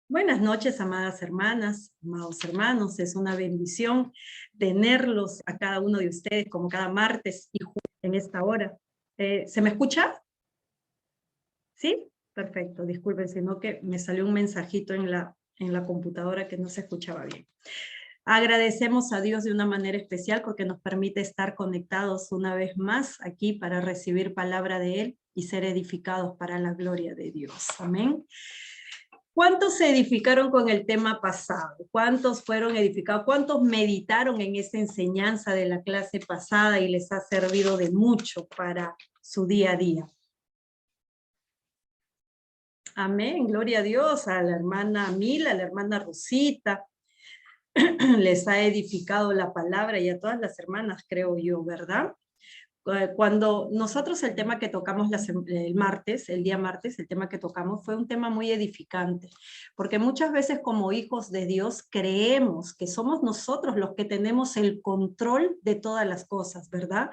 Buenas noches, amadas hermanas, amados hermanos. Es una bendición tenerlos a cada uno de ustedes como cada martes y en esta hora. ¿Se me escucha? ¿Sí? Perfecto. Disculpen, sino que me salió un mensajito en la computadora que no se escuchaba bien. Agradecemos a Dios de una manera especial porque nos permite estar conectados una vez más aquí para recibir palabra de Él y ser edificados para la gloria de Dios. Amén. ¿Cuántos se edificaron con el tema pasado? ¿Cuántos fueron edificados? ¿Cuántos meditaron en esa enseñanza de la clase pasada y les ha servido de mucho para su día a día? Amén, gloria a Dios, a la hermana Mila, a la hermana Rosita, les ha edificado la palabra y a todas las hermanas, creo yo, ¿verdad? Cuando nosotros el tema que tocamos el día martes, el tema que tocamos fue un tema muy edificante, porque muchas veces como hijos de Dios creemos que somos nosotros los que tenemos el control de todas las cosas, ¿verdad?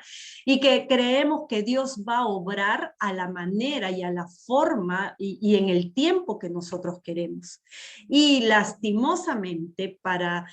Y que creemos que Dios va a obrar a la manera y a la forma y en el tiempo que nosotros queremos. Y lastimosamente para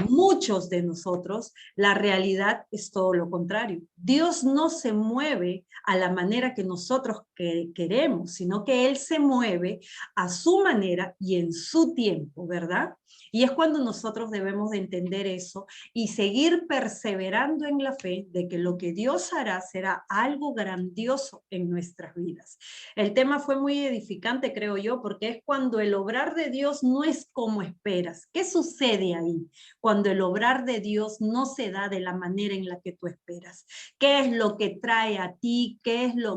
muchos de nosotros, la realidad es todo lo contrario. Dios no se mueve a la manera que nosotros queremos, sino que Él se mueve a su manera y en su tiempo, ¿verdad? Y es cuando nosotros debemos de entender eso y seguir perseverando en la fe de que lo que Dios hará será algo grandioso en nuestras vidas. El tema fue muy edificante, creo yo, porque es cuando el obrar de Dios no es como esperas. ¿Qué sucede ahí? Cuando el obrar de Dios no se da de la manera en la que tú esperas. ¿Qué es lo que trae a ti?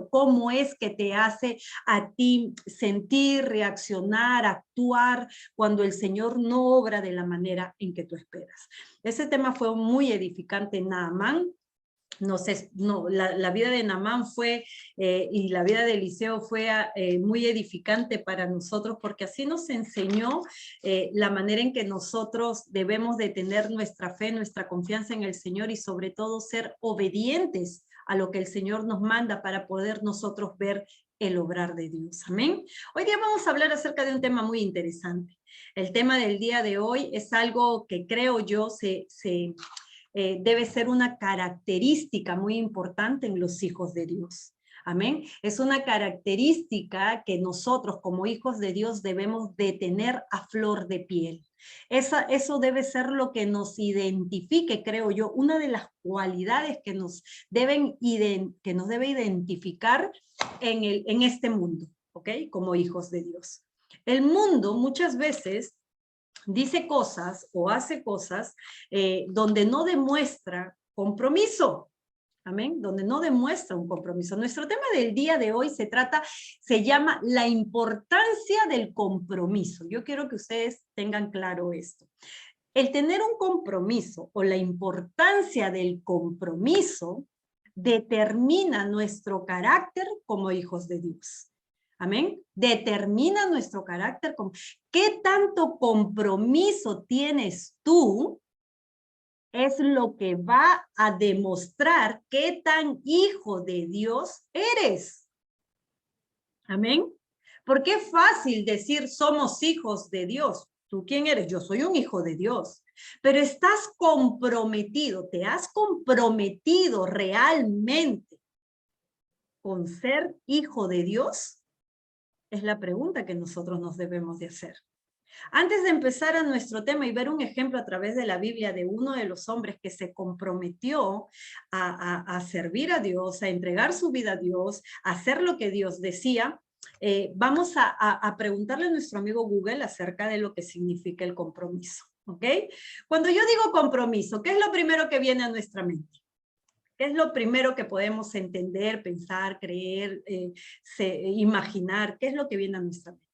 ¿Cómo es que te hace a ti sentir, reaccionar, actuar cuando el Señor no obra de la manera en que tú esperas? Ese tema fue muy edificante en Naamán. La vida de Naamán fue y la vida de Eliseo fue muy edificante para nosotros porque así nos enseñó la manera en que nosotros debemos de tener nuestra fe, nuestra confianza en el Señor y sobre todo ser obedientes a lo que el Señor nos manda para poder nosotros ver el obrar de Dios. Amén. Hoy día vamos a hablar acerca de un tema muy interesante. El tema del día de hoy es algo que creo yo debe ser una característica muy importante en los hijos de Dios. Amén. Es una característica que nosotros como hijos de Dios debemos de tener a flor de piel. Eso debe ser lo que nos identifique, creo yo, una de las cualidades que nos debe identificar en este mundo, ¿ok? Como hijos de Dios. El mundo muchas veces dice cosas o hace cosas donde no demuestra compromiso. Amén, donde no demuestra un compromiso. Nuestro tema del día de hoy se llama la importancia del compromiso. Yo quiero que ustedes tengan claro esto. El tener un compromiso o la importancia del compromiso determina nuestro carácter como hijos de Dios. Amén. Determina nuestro carácter. ¿Qué tanto compromiso tienes tú? Es lo que va a demostrar qué tan hijo de Dios eres. Amén. Porque es fácil decir somos hijos de Dios. ¿Tú quién eres? Yo soy un hijo de Dios. Pero estás comprometido, te has comprometido realmente con ser hijo de Dios. Es la pregunta que nosotros nos debemos de hacer. Antes de empezar a nuestro tema y ver un ejemplo a través de la Biblia de uno de los hombres que se comprometió a servir a Dios, a entregar su vida a Dios, a hacer lo que Dios decía, vamos a preguntarle a nuestro amigo Google acerca de lo que significa el compromiso. ¿Ok? Cuando yo digo compromiso, ¿qué es lo primero que viene a nuestra mente? ¿Qué es lo primero que podemos entender, pensar, creer, imaginar? ¿Qué es lo que viene a nuestra mente?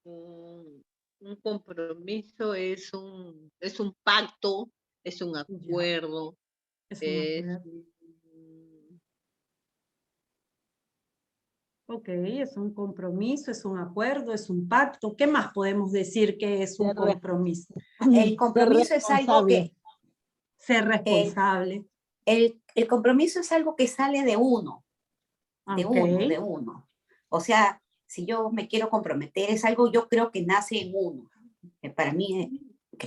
Un compromiso es un pacto, es un Ya, acuerdo, es un es acuerdo. Ok, es un compromiso, es un acuerdo, es un pacto. ¿Qué más podemos decir que es un ser compromiso? El ser compromiso es algo responsable. Ser el, responsable. el compromiso es algo que sale de uno, de Ok, uno, de uno. O sea, si yo me quiero comprometer, es algo yo creo que nace en uno. Para mí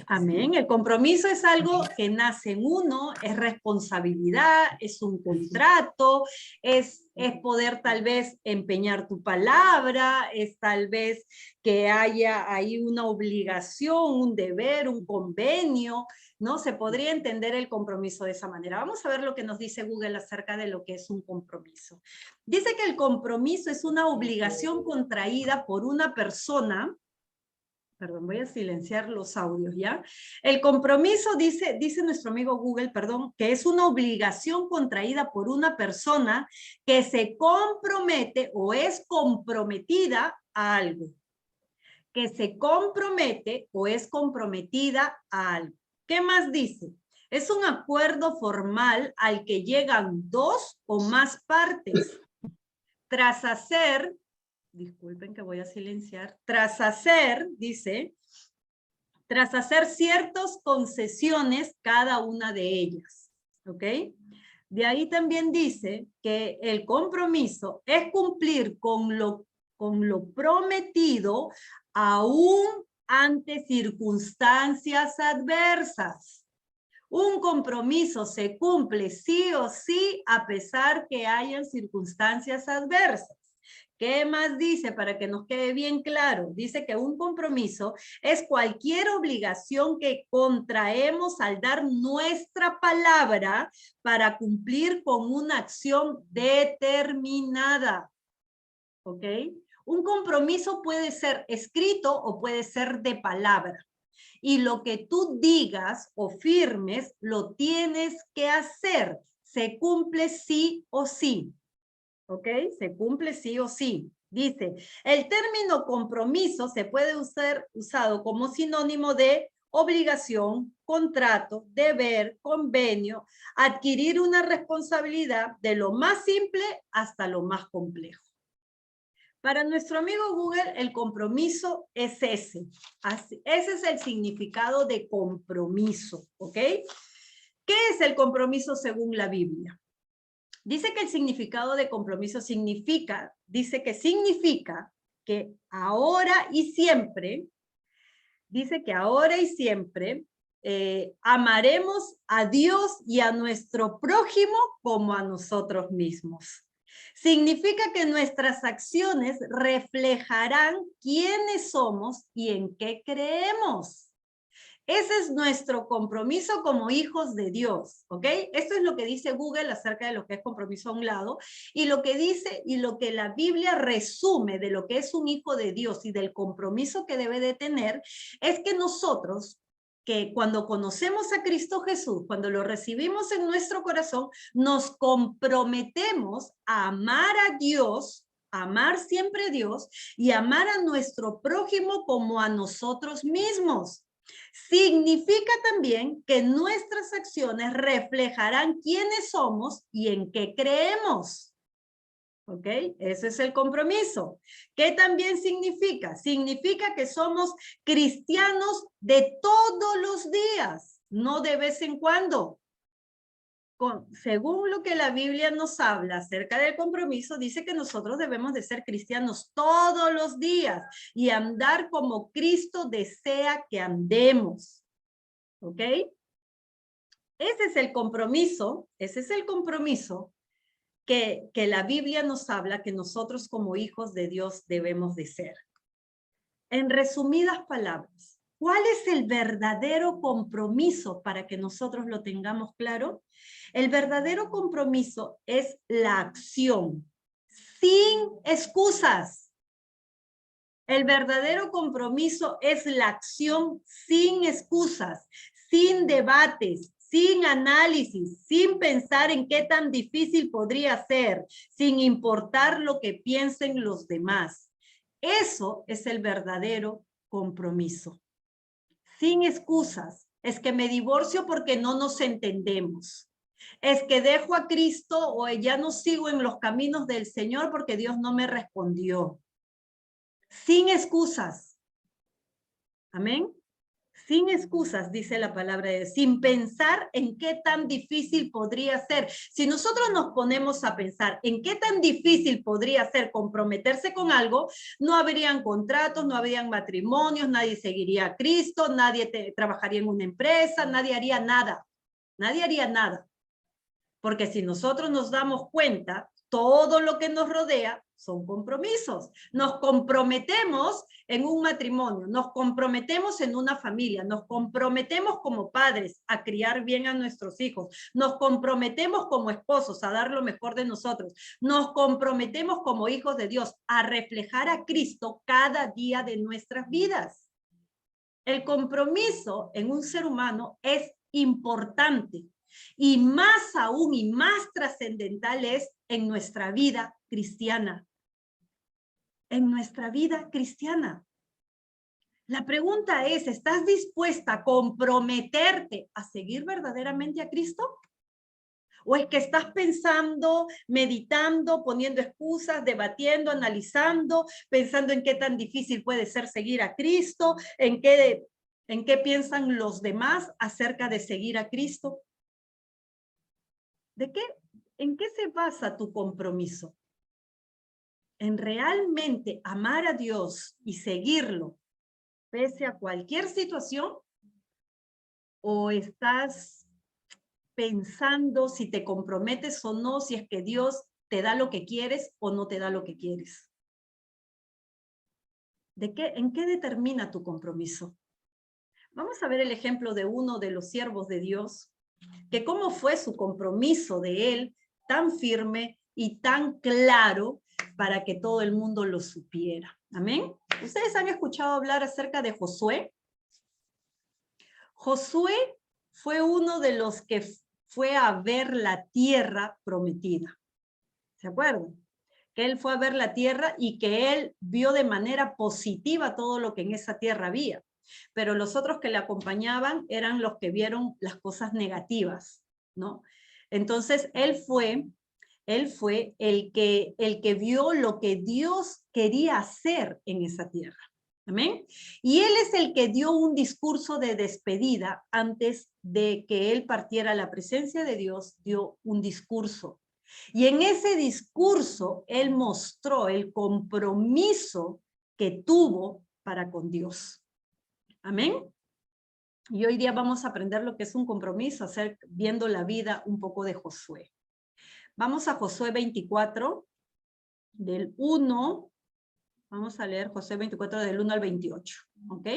amén. El compromiso es algo que nace en uno, es responsabilidad, es un contrato, es poder tal vez empeñar tu palabra, es tal vez que haya ahí una obligación, un deber, un convenio, ¿no? Se podría entender el compromiso de esa manera. Vamos a ver lo que nos dice Google acerca de lo que es un compromiso. Dice que el compromiso es una obligación contraída por una persona. Perdón, voy a silenciar los audios, ¿ya? El compromiso, dice nuestro amigo Google, perdón, que es una obligación contraída por una persona que se compromete o es comprometida a algo. Que se compromete o es comprometida a algo. ¿Qué más dice? Es un acuerdo formal al que llegan dos o más partes tras hacer... Disculpen que voy a silenciar. Tras hacer, dice, tras hacer ciertas concesiones cada una de ellas. ¿Ok? De ahí también dice que el compromiso es cumplir con lo prometido aún ante circunstancias adversas. Un compromiso se cumple sí o sí a pesar que hayan circunstancias adversas. ¿Qué más dice para que nos quede bien claro? Dice que un compromiso es cualquier obligación que contraemos al dar nuestra palabra para cumplir con una acción determinada. ¿Ok? Un compromiso puede ser escrito o puede ser de palabra. Y lo que tú digas o firmes, lo tienes que hacer. Se cumple sí o sí. ¿Ok? Se cumple sí o sí. Dice, el término compromiso se puede usado como sinónimo de obligación, contrato, deber, convenio, adquirir una responsabilidad de lo más simple hasta lo más complejo. Para nuestro amigo Google, el compromiso es ese. Ese es el significado de compromiso, ¿ok? ¿Qué es el compromiso según la Biblia? Dice que el significado de compromiso significa que ahora y siempre, dice que ahora y siempre amaremos a Dios y a nuestro prójimo como a nosotros mismos. Significa que nuestras acciones reflejarán quiénes somos y en qué creemos. Ese es nuestro compromiso como hijos de Dios, ¿ok? Esto es lo que dice Google acerca de lo que es compromiso a un lado, y lo que dice y lo que la Biblia resume de lo que es un hijo de Dios y del compromiso que debe de tener, es que nosotros, que cuando conocemos a Cristo Jesús, cuando lo recibimos en nuestro corazón, nos comprometemos a amar a Dios, amar siempre a Dios y amar a nuestro prójimo como a nosotros mismos. Significa también que nuestras acciones reflejarán quiénes somos y en qué creemos. ¿Ok? Ese es el compromiso. ¿Qué también significa? Significa que somos cristianos de todos los días, no de vez en cuando. Según lo que la Biblia nos habla acerca del compromiso, dice que nosotros debemos de ser cristianos todos los días y andar como Cristo desea que andemos. ¿Ok? Ese es el compromiso que la Biblia nos habla que nosotros como hijos de Dios debemos de ser. En resumidas palabras, ¿cuál es el verdadero compromiso para que nosotros lo tengamos claro? El verdadero compromiso es la acción, sin excusas. El verdadero compromiso es la acción sin excusas, sin debates, sin análisis, sin pensar en qué tan difícil podría ser, sin importar lo que piensen los demás. Eso es el verdadero compromiso. Sin excusas. Es que me divorcio porque no nos entendemos. Es que dejo a Cristo o ya no sigo en los caminos del Señor porque Dios no me respondió. Sin excusas. Amén. Sin excusas, dice la palabra de Dios, sin pensar en qué tan difícil podría ser. Si nosotros nos ponemos a pensar en qué tan difícil podría ser comprometerse con algo, no habrían contratos, no habrían matrimonios, nadie seguiría a Cristo, nadie trabajaría en una empresa, nadie haría nada. Nadie haría nada. Porque si nosotros nos damos cuenta, todo lo que nos rodea son compromisos. Nos comprometemos en un matrimonio, nos comprometemos en una familia, nos comprometemos como padres a criar bien a nuestros hijos, nos comprometemos como esposos a dar lo mejor de nosotros, nos comprometemos como hijos de Dios a reflejar a Cristo cada día de nuestras vidas. El compromiso en un ser humano es importante. Y más aún y más trascendental es en nuestra vida cristiana. En nuestra vida cristiana. La pregunta es, ¿estás dispuesta a comprometerte a seguir verdaderamente a Cristo? ¿O es que estás pensando, meditando, poniendo excusas, debatiendo, analizando, pensando en qué tan difícil puede ser seguir a Cristo, en qué piensan los demás acerca de seguir a Cristo? ¿En qué se basa tu compromiso? ¿En realmente amar a Dios y seguirlo pese a cualquier situación? ¿O estás pensando si te comprometes o no, si es que Dios te da lo que quieres o no te da lo que quieres? ¿En qué determina tu compromiso? Vamos a ver el ejemplo de uno de los siervos de Dios, que cómo fue su compromiso de él tan firme y tan claro para que todo el mundo lo supiera. ¿Amén? ¿Ustedes han escuchado hablar acerca de Josué? Josué fue uno de los que fue a ver la tierra prometida. ¿Se acuerdan? Que él fue a ver la tierra y que él vio de manera positiva todo lo que en esa tierra había. Pero los otros que le acompañaban eran los que vieron las cosas negativas, ¿no? Entonces, él fue el que vio lo que Dios quería hacer en esa tierra. ¿Amén? Y él es el que dio un discurso de despedida antes de que él partiera a la presencia de Dios, dio un discurso. Y en ese discurso, él mostró el compromiso que tuvo para con Dios. Amén. Y hoy día vamos a aprender lo que es un compromiso, viendo la vida un poco de Josué. Vamos a Josué 24, del 1, vamos a leer Josué 24 del 1 al 28, ¿ok?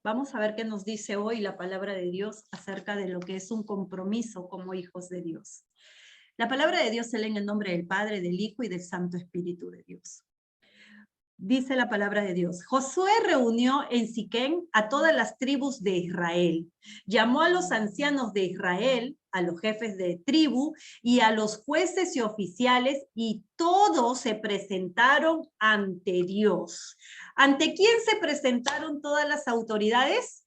Vamos a ver qué nos dice hoy la palabra de Dios acerca de lo que es un compromiso como hijos de Dios. La palabra de Dios se lee en el nombre del Padre, del Hijo y del Santo Espíritu de Dios. Dice la palabra de Dios. Josué reunió en Siquem a todas las tribus de Israel. Llamó a los ancianos de Israel, a los jefes de tribu y a los jueces y oficiales, y todos se presentaron ante Dios. ¿Ante quién se presentaron todas las autoridades?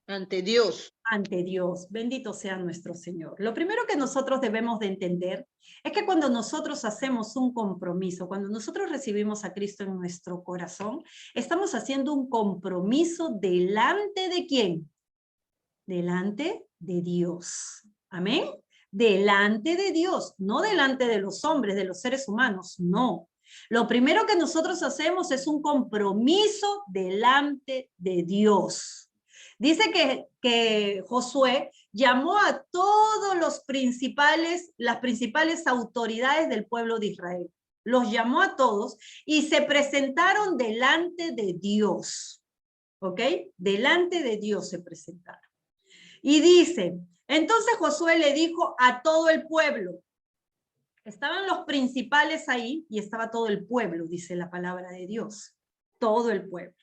Ante Dios. Ante Dios. Bendito sea nuestro Señor. Lo primero que nosotros debemos de entender es que cuando nosotros hacemos un compromiso, cuando nosotros recibimos a Cristo en nuestro corazón, estamos haciendo un compromiso delante de ¿quién? Delante de Dios. Amén. Delante de Dios, no delante de los hombres, de los seres humanos, no. Lo primero que nosotros hacemos es un compromiso delante de Dios. Dice que Josué llamó a todos las principales autoridades del pueblo de Israel. Los llamó a todos y se presentaron delante de Dios. ¿Ok? Delante de Dios se presentaron. Y dice, entonces Josué le dijo a todo el pueblo, estaban los principales ahí y estaba todo el pueblo, dice la palabra de Dios, todo el pueblo.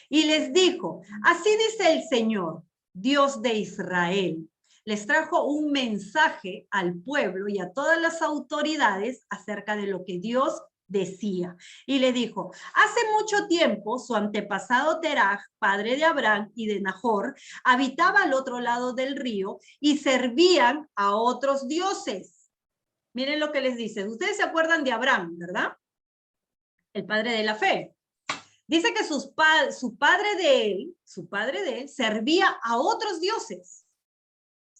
Y les dijo, así dice el Señor, Dios de Israel. Les trajo un mensaje al pueblo y a todas las autoridades acerca de lo que Dios decía. Y le dijo, hace mucho tiempo su antepasado Teraj, padre de Abraham y de Nahor, habitaba al otro lado del río y servían a otros dioses. Miren lo que les dice. Ustedes se acuerdan de Abraham, ¿verdad? El padre de la fe. Dice que su padre de él, servía a otros dioses.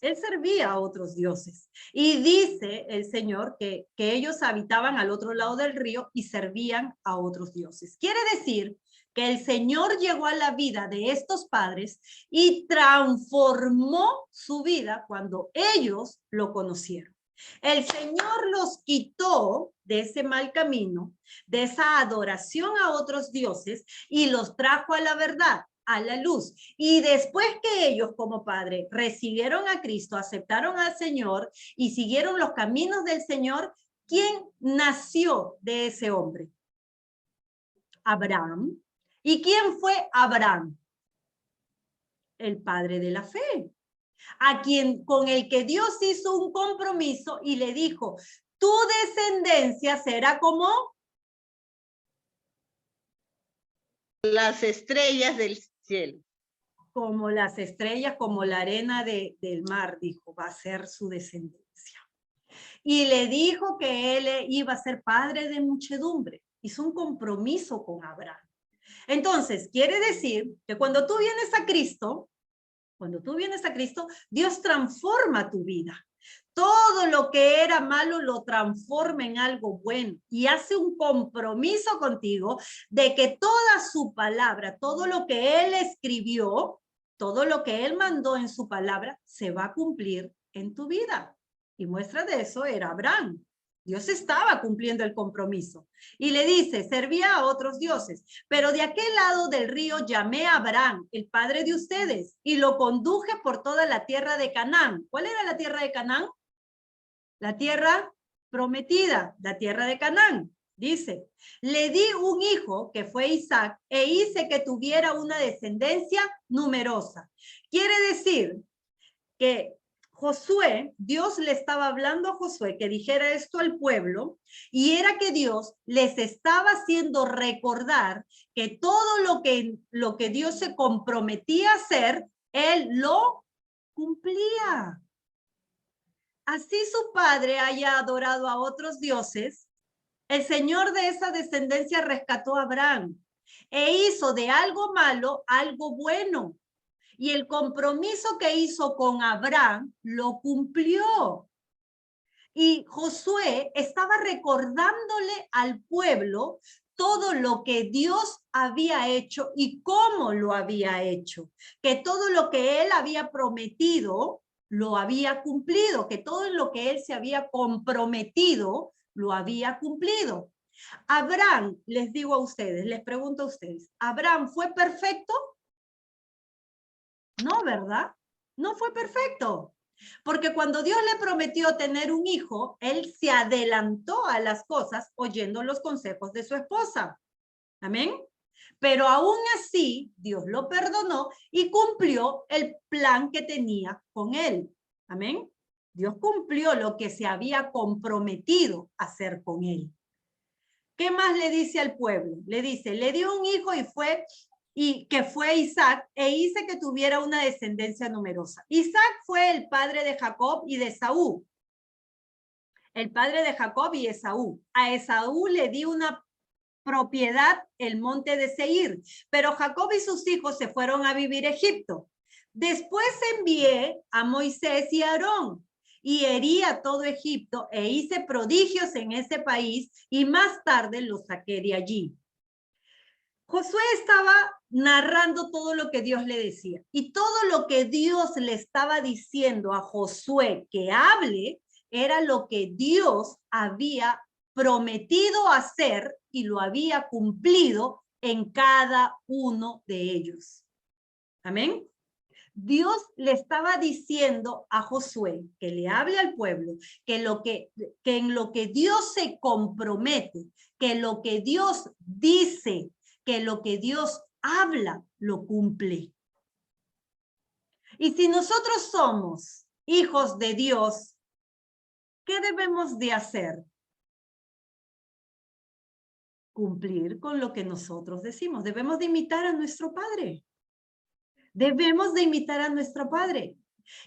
Él servía a otros dioses. Y dice el Señor que ellos habitaban al otro lado del río y servían a otros dioses. Quiere decir que el Señor llegó a la vida de estos padres y transformó su vida cuando ellos lo conocieron. El Señor los quitó de ese mal camino, de esa adoración a otros dioses, y los trajo a la verdad, a la luz. Y después que ellos como padre recibieron a Cristo, aceptaron al Señor y siguieron los caminos del Señor, ¿quién nació de ese hombre? Abraham. ¿Y quién fue Abraham? El padre de la fe, con el que Dios hizo un compromiso y le dijo, tu descendencia será como las estrellas del cielo. Como las estrellas, como la arena del mar, dijo, va a ser su descendencia. Y le dijo que él iba a ser padre de muchedumbre. Hizo un compromiso con Abraham. Entonces, quiere decir que cuando tú vienes a Cristo, Dios transforma tu vida. Todo lo que era malo lo transforma en algo bueno y hace un compromiso contigo de que toda su palabra, todo lo que Él escribió, todo lo que Él mandó en su palabra, se va a cumplir en tu vida. Y muestra de eso era Abraham. Dios estaba cumpliendo el compromiso. Y le dice, servía a otros dioses, pero de aquel lado del río llamé a Abraham, el padre de ustedes, y lo conduje por toda la tierra de Canaán. ¿Cuál era la tierra de Canaán? La tierra prometida, la tierra de Canaán. Dice, le di un hijo que fue Isaac e hice que tuviera una descendencia numerosa. Quiere decir que Josué, Dios le estaba hablando a Josué que dijera esto al pueblo, y era que Dios les estaba haciendo recordar que todo lo que Dios se comprometía a hacer, Él lo cumplía. Así su padre haya adorado a otros dioses, el Señor de esa descendencia rescató a Abraham e hizo de algo malo algo bueno. Y el compromiso que hizo con Abraham lo cumplió. Y Josué estaba recordándole al pueblo todo lo que Dios había hecho y cómo lo había hecho. Que todo lo que él había prometido lo había cumplido. Que todo lo que él se había comprometido lo había cumplido. Abraham, les digo a ustedes, les pregunto a ustedes, ¿Abraham fue perfecto? No, ¿verdad? No fue perfecto. Porque cuando Dios le prometió tener un hijo, él se adelantó a las cosas oyendo los consejos de su esposa. Amén. Pero aún así, Dios lo perdonó y cumplió el plan que tenía con él. Amén. Dios cumplió lo que se había comprometido a hacer con él. ¿Qué más le dice al pueblo? Le dice, le dio un hijo y que fue Isaac, e hice que tuviera una descendencia numerosa. Isaac fue el padre de Jacob y de Esaú. El padre de Jacob y Esaú. A Esaú le di una propiedad, el monte de Seir, pero Jacob y sus hijos se fueron a vivir a Egipto. Después envié a Moisés y a Aarón y herí a todo Egipto e hice prodigios en ese país y más tarde los saqué de allí. Josué estaba narrando todo lo que Dios le decía y todo lo que Dios le estaba diciendo a Josué que hable era lo que Dios había prometido hacer y lo había cumplido en cada uno de ellos. Amén. Dios le estaba diciendo a Josué que le hable al pueblo, que en lo que Dios se compromete, que lo que Dios dice, que lo que Dios habla, lo cumple. Y si nosotros somos hijos de Dios, ¿qué debemos de hacer? Cumplir con lo que nosotros decimos. Debemos de imitar a nuestro Padre. Debemos de imitar a nuestro Padre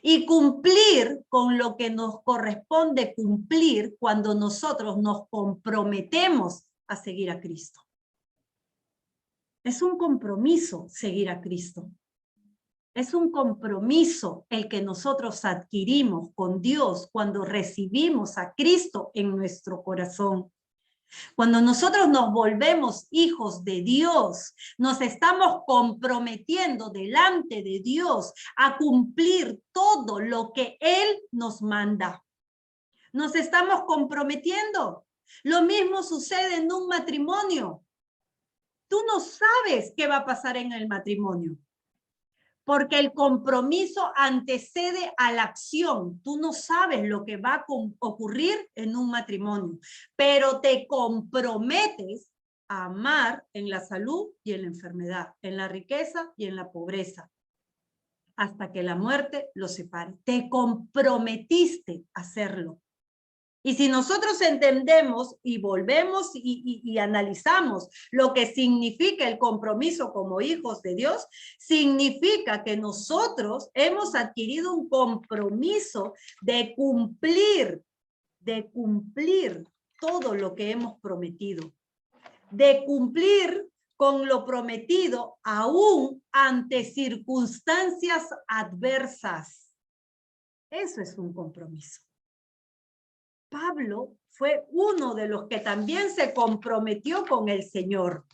y cumplir con lo que nos corresponde cumplir cuando nosotros nos comprometemos a seguir a Cristo. Es un compromiso seguir a Cristo. Es un compromiso el que nosotros adquirimos con Dios cuando recibimos a Cristo en nuestro corazón. Cuando nosotros nos volvemos hijos de Dios, nos estamos comprometiendo delante de Dios a cumplir todo lo que Él nos manda. Nos estamos comprometiendo. Lo mismo sucede en un matrimonio. Tú no sabes qué va a pasar en el matrimonio, porque el compromiso antecede a la acción. Tú no sabes lo que va a ocurrir en un matrimonio, pero te comprometes a amar en la salud y en la enfermedad, en la riqueza y en la pobreza, hasta que la muerte los separe. Te comprometiste a hacerlo. Y si nosotros entendemos y volvemos y analizamos lo que significa el compromiso como hijos de Dios, significa que nosotros hemos adquirido un compromiso de cumplir todo lo que hemos prometido, de cumplir con lo prometido aún ante circunstancias adversas. Eso es un compromiso. Pablo fue uno de los que también se comprometió con el Señor.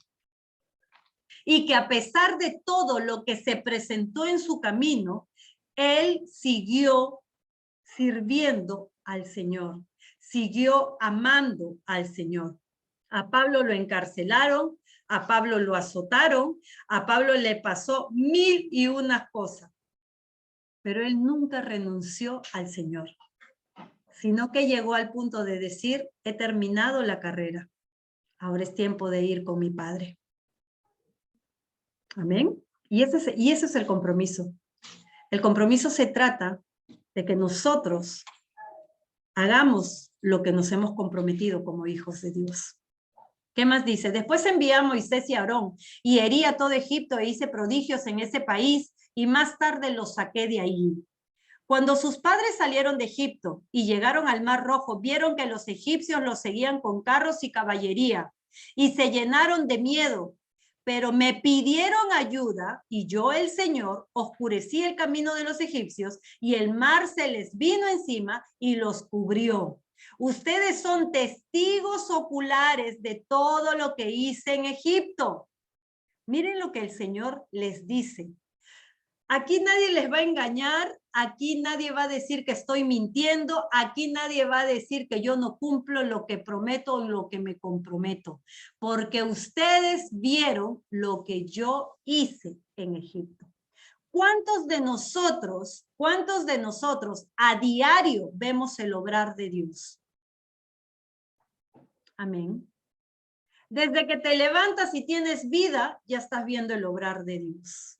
Y que a pesar de todo lo que se presentó en su camino, él siguió sirviendo al Señor, siguió amando al Señor. A Pablo lo encarcelaron, a Pablo lo azotaron, a Pablo le pasó 1001 cosas, pero él nunca renunció al Señor, sino que llegó al punto de decir, he terminado la carrera, ahora es tiempo de ir con mi Padre. Amén. Y ese es el compromiso. El compromiso se trata de que nosotros hagamos lo que nos hemos comprometido como hijos de Dios. ¿Qué más dice? Después envié a Moisés y a Aarón, y herí a todo Egipto e hice prodigios en ese país, y más tarde los saqué de ahí. Cuando sus padres salieron de Egipto y llegaron al Mar Rojo, vieron que los egipcios los seguían con carros y caballería, y se llenaron de miedo, pero me pidieron ayuda, y yo, el Señor, oscurecí el camino de los egipcios, y el mar se les vino encima y los cubrió. Ustedes son testigos oculares de todo lo que hice en Egipto. Miren lo que el Señor les dice. Aquí nadie les va a engañar, aquí nadie va a decir que estoy mintiendo, aquí nadie va a decir que yo no cumplo lo que prometo o lo que me comprometo, porque ustedes vieron lo que yo hice en Egipto. ¿Cuántos de nosotros a diario vemos el obrar de Dios? Amén. Desde que te levantas y tienes vida, ya estás viendo el obrar de Dios.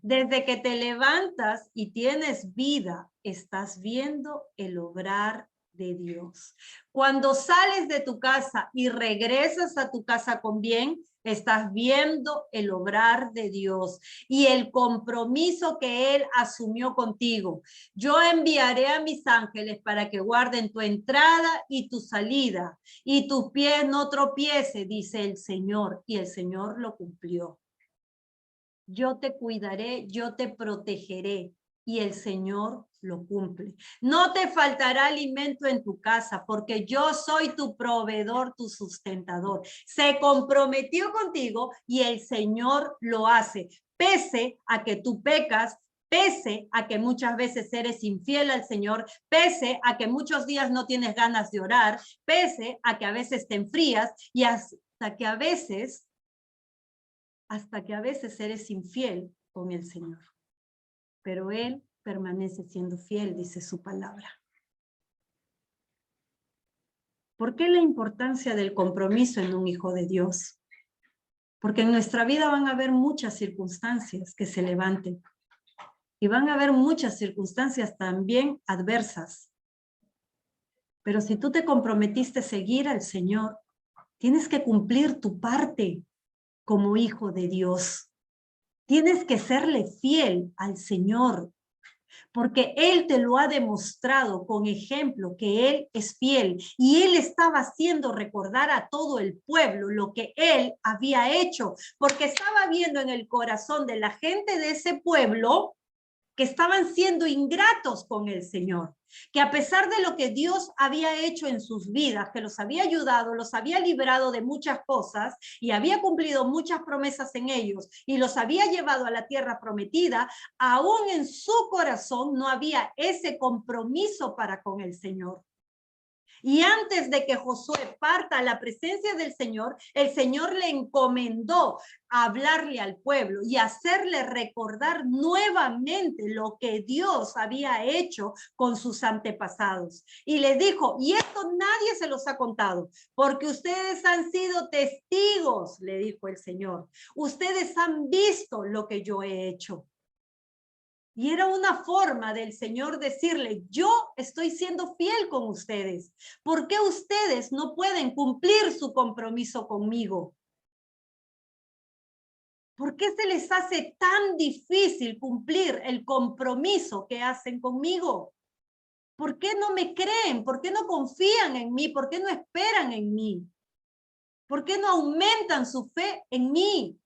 Desde que te levantas y tienes vida, estás viendo el obrar de Dios. Cuando sales de tu casa y regresas a tu casa con bien, estás viendo el obrar de Dios y el compromiso que Él asumió contigo. Yo enviaré a mis ángeles para que guarden tu entrada y tu salida, y tus pies no tropiece, dice el Señor, y el Señor lo cumplió. Yo te cuidaré, yo te protegeré, y el Señor lo cumple. No te faltará alimento en tu casa, porque yo soy tu proveedor, tu sustentador. Se comprometió contigo y el Señor lo hace, pese a que tú pecas, pese a que muchas veces eres infiel al Señor, pese a que muchos días no tienes ganas de orar, pese a que a veces te enfrías y hasta que a veces eres infiel con el Señor. Pero Él permanece siendo fiel, dice su palabra. ¿Por qué la importancia del compromiso en un hijo de Dios? Porque en nuestra vida van a haber muchas circunstancias que se levanten. Y van a haber muchas circunstancias también adversas. Pero si tú te comprometiste a seguir al Señor, tienes que cumplir tu parte como hijo de Dios. Tienes que serle fiel al Señor. porque Él te lo ha demostrado con ejemplo que Él es fiel y Él estaba haciendo recordar a todo el pueblo lo que Él había hecho, porque estaba viendo en el corazón de la gente de ese pueblo que estaban siendo ingratos con el Señor, que a pesar de lo que Dios había hecho en sus vidas, que los había ayudado, los había librado de muchas cosas y había cumplido muchas promesas en ellos y los había llevado a la tierra prometida, aún en su corazón no había ese compromiso para con el Señor. Y antes de que Josué parta a la presencia del Señor, el Señor le encomendó hablarle al pueblo y hacerle recordar nuevamente lo que Dios había hecho con sus antepasados. Y les dijo, y esto nadie se los ha contado, porque ustedes han sido testigos, le dijo el Señor. Ustedes han visto lo que yo he hecho. Y era una forma del Señor decirle, yo estoy siendo fiel con ustedes. ¿Por qué ustedes no pueden cumplir su compromiso conmigo? ¿Por qué se les hace tan difícil cumplir el compromiso que hacen conmigo? ¿Por qué no me creen? ¿Por qué no confían en mí? ¿Por qué no esperan en mí? ¿Por qué no aumentan su fe en mí?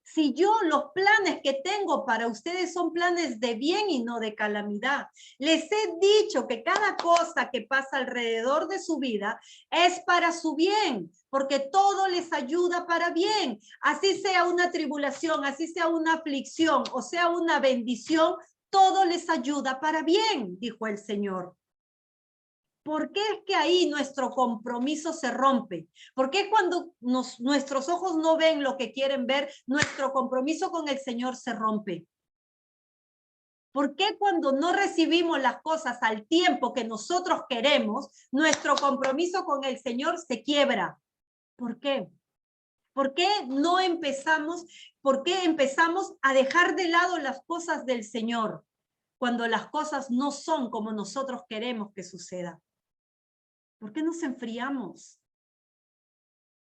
Si yo los planes que tengo para ustedes son planes de bien y no de calamidad. Les he dicho que cada cosa que pasa alrededor de su vida es para su bien, porque todo les ayuda para bien. Así sea una tribulación, así sea una aflicción o sea una bendición, todo les ayuda para bien, dijo el Señor. ¿Por qué es que ahí nuestro compromiso se rompe? ¿Por qué cuando nuestros ojos no ven lo que quieren ver, nuestro compromiso con el Señor se rompe? ¿Por qué cuando no recibimos las cosas al tiempo que nosotros queremos, nuestro compromiso con el Señor se quiebra? ¿Por qué? ¿Por qué no empezamos? ¿Por qué empezamos a dejar de lado las cosas del Señor cuando las cosas no son como nosotros queremos que suceda? ¿Por qué nos enfriamos?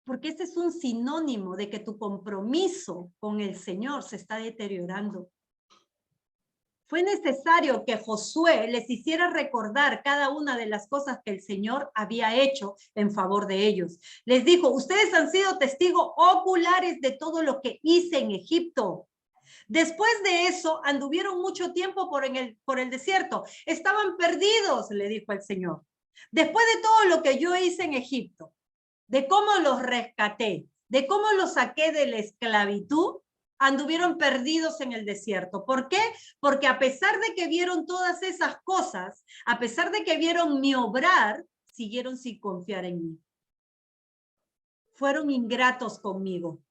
Porque ese es un sinónimo de que tu compromiso con el Señor se está deteriorando. Fue necesario que Josué les hiciera recordar cada una de las cosas que el Señor había hecho en favor de ellos. Les dijo, ustedes han sido testigos oculares de todo lo que hice en Egipto. Después de eso, anduvieron mucho tiempo por el desierto. Estaban perdidos, le dijo el Señor. Después de todo lo que yo hice en Egipto, de cómo los rescaté, de cómo los saqué de la esclavitud, anduvieron perdidos en el desierto. ¿Por qué? Porque a pesar de que vieron todas esas cosas, a pesar de que vieron mi obrar, siguieron sin confiar en mí. Fueron ingratos conmigo.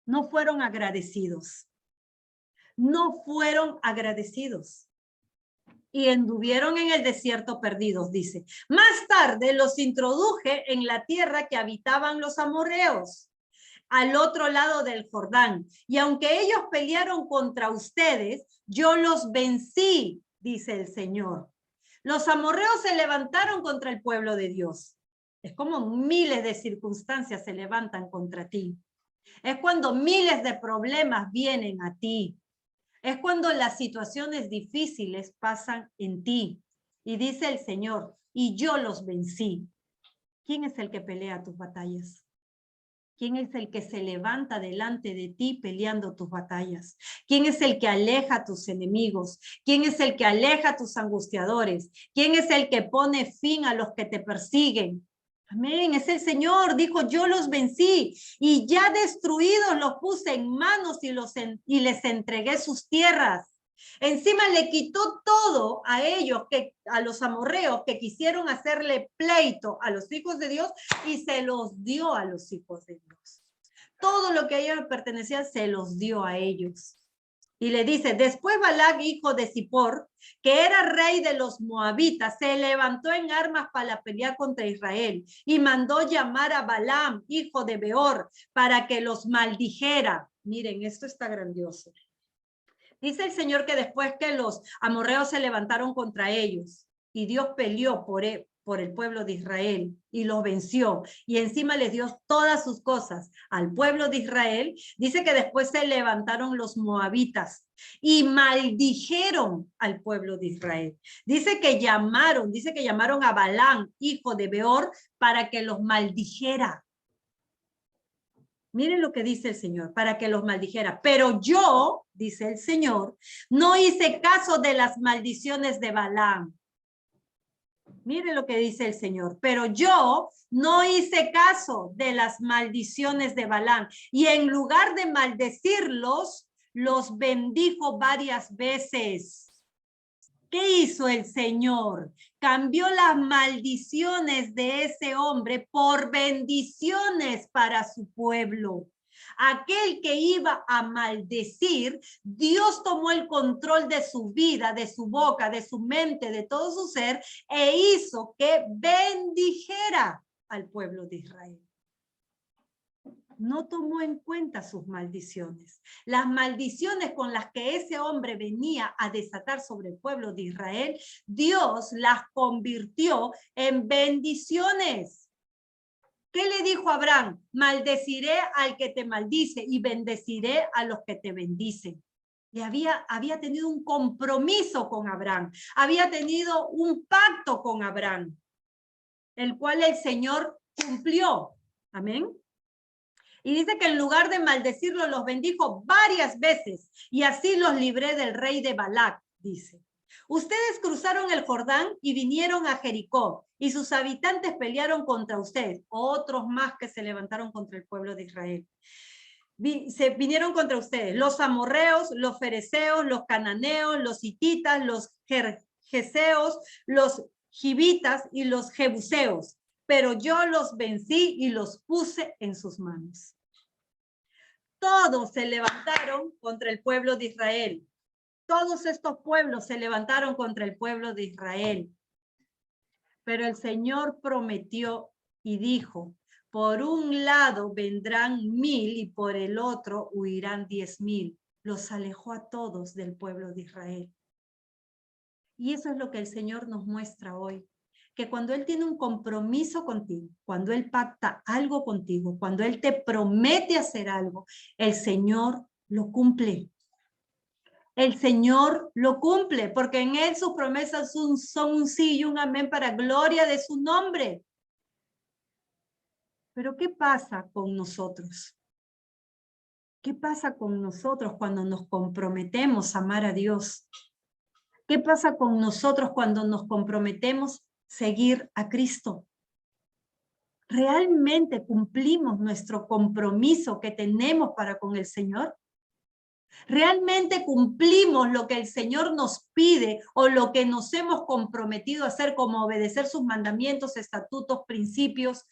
No fueron agradecidos. No fueron agradecidos. Y anduvieron en el desierto perdidos, dice. Más tarde los introduje en la tierra que habitaban los amorreos, al otro lado del Jordán. Y aunque ellos pelearon contra ustedes, yo los vencí, dice el Señor. Los amorreos se levantaron contra el pueblo de Dios. Es como miles de circunstancias se levantan contra ti. Es cuando miles de problemas vienen a ti. Es cuando las situaciones difíciles pasan en ti. Y dice el Señor, y yo los vencí. ¿Quién es el que pelea tus batallas? ¿Quién es el que se levanta delante de ti peleando tus batallas? ¿Quién es el que aleja a tus enemigos? ¿Quién es el que aleja a tus angustiadores? ¿Quién es el que pone fin a los que te persiguen? Amén, es el Señor, dijo, yo los vencí y ya destruidos los puse en manos y les entregué sus tierras. Encima le quitó todo a ellos, a los amorreos que quisieron hacerle pleito a los hijos de Dios y se los dio a los hijos de Dios. Todo lo que a ellos pertenecía se los dio a ellos. Y le dice, después Balac, hijo de Zippor, que era rey de los moabitas, se levantó en armas para pelear contra Israel y mandó llamar a Balaam, hijo de Beor, para que los maldijera. Miren, esto está grandioso. Dice el Señor que después que los amorreos se levantaron contra ellos y Dios peleó por el pueblo de Israel y los venció, y encima les dio todas sus cosas al pueblo de Israel, dice que después se levantaron los moabitas y maldijeron al pueblo de Israel. Dice que llamaron a Balaam, hijo de Beor, para que los maldijera. Miren lo que dice el Señor, para que los maldijera. Pero yo, dice el Señor, no hice caso de las maldiciones de Balaam. Miren lo que dice el Señor. Pero yo no hice caso de las maldiciones de Balaam. Y en lugar de maldecirlos, los bendijo varias veces. ¿Qué hizo el Señor? Cambió las maldiciones de ese hombre por bendiciones para su pueblo. Aquel que iba a maldecir, Dios tomó el control de su vida, de su boca, de su mente, de todo su ser, e hizo que bendijera al pueblo de Israel. No tomó en cuenta sus maldiciones. Las maldiciones con las que ese hombre venía a desatar sobre el pueblo de Israel, Dios las convirtió en bendiciones. ¿Qué le dijo a Abraham? Maldeciré al que te maldice y bendeciré a los que te bendicen. Y había tenido un compromiso con Abraham, había tenido un pacto con Abraham, el cual el Señor cumplió. Amén. Y dice que en lugar de maldecirlos, los bendijo varias veces. Y así los libré del rey de Balac, dice. Ustedes cruzaron el Jordán y vinieron a Jericó. Y sus habitantes pelearon contra ustedes. Otros más que se levantaron contra el pueblo de Israel. Se vinieron contra ustedes. Los amorreos, los fereceos, los cananeos, los hititas, los gergeseos, los gibitas y los jebuseos. Pero yo los vencí y los puse en sus manos. Todos se levantaron contra el pueblo de Israel. Todos estos pueblos se levantaron contra el pueblo de Israel. Pero el Señor prometió y dijo, por un lado vendrán 1000 y por el otro huirán 10,000. Los alejó a todos del pueblo de Israel. Y eso es lo que el Señor nos muestra hoy. Que cuando Él tiene un compromiso contigo, cuando Él pacta algo contigo, cuando Él te promete hacer algo, el Señor lo cumple. El Señor lo cumple, porque en Él sus promesas son un sí y un amén para gloria de su nombre. Pero ¿qué pasa con nosotros? ¿Qué pasa con nosotros cuando nos comprometemos a amar a Dios? ¿Qué pasa con nosotros cuando nos comprometemos a seguir a Cristo? ¿Realmente cumplimos nuestro compromiso que tenemos para con el Señor? ¿Realmente cumplimos lo que el Señor nos pide o lo que nos hemos comprometido a hacer, como obedecer sus mandamientos, estatutos, principios?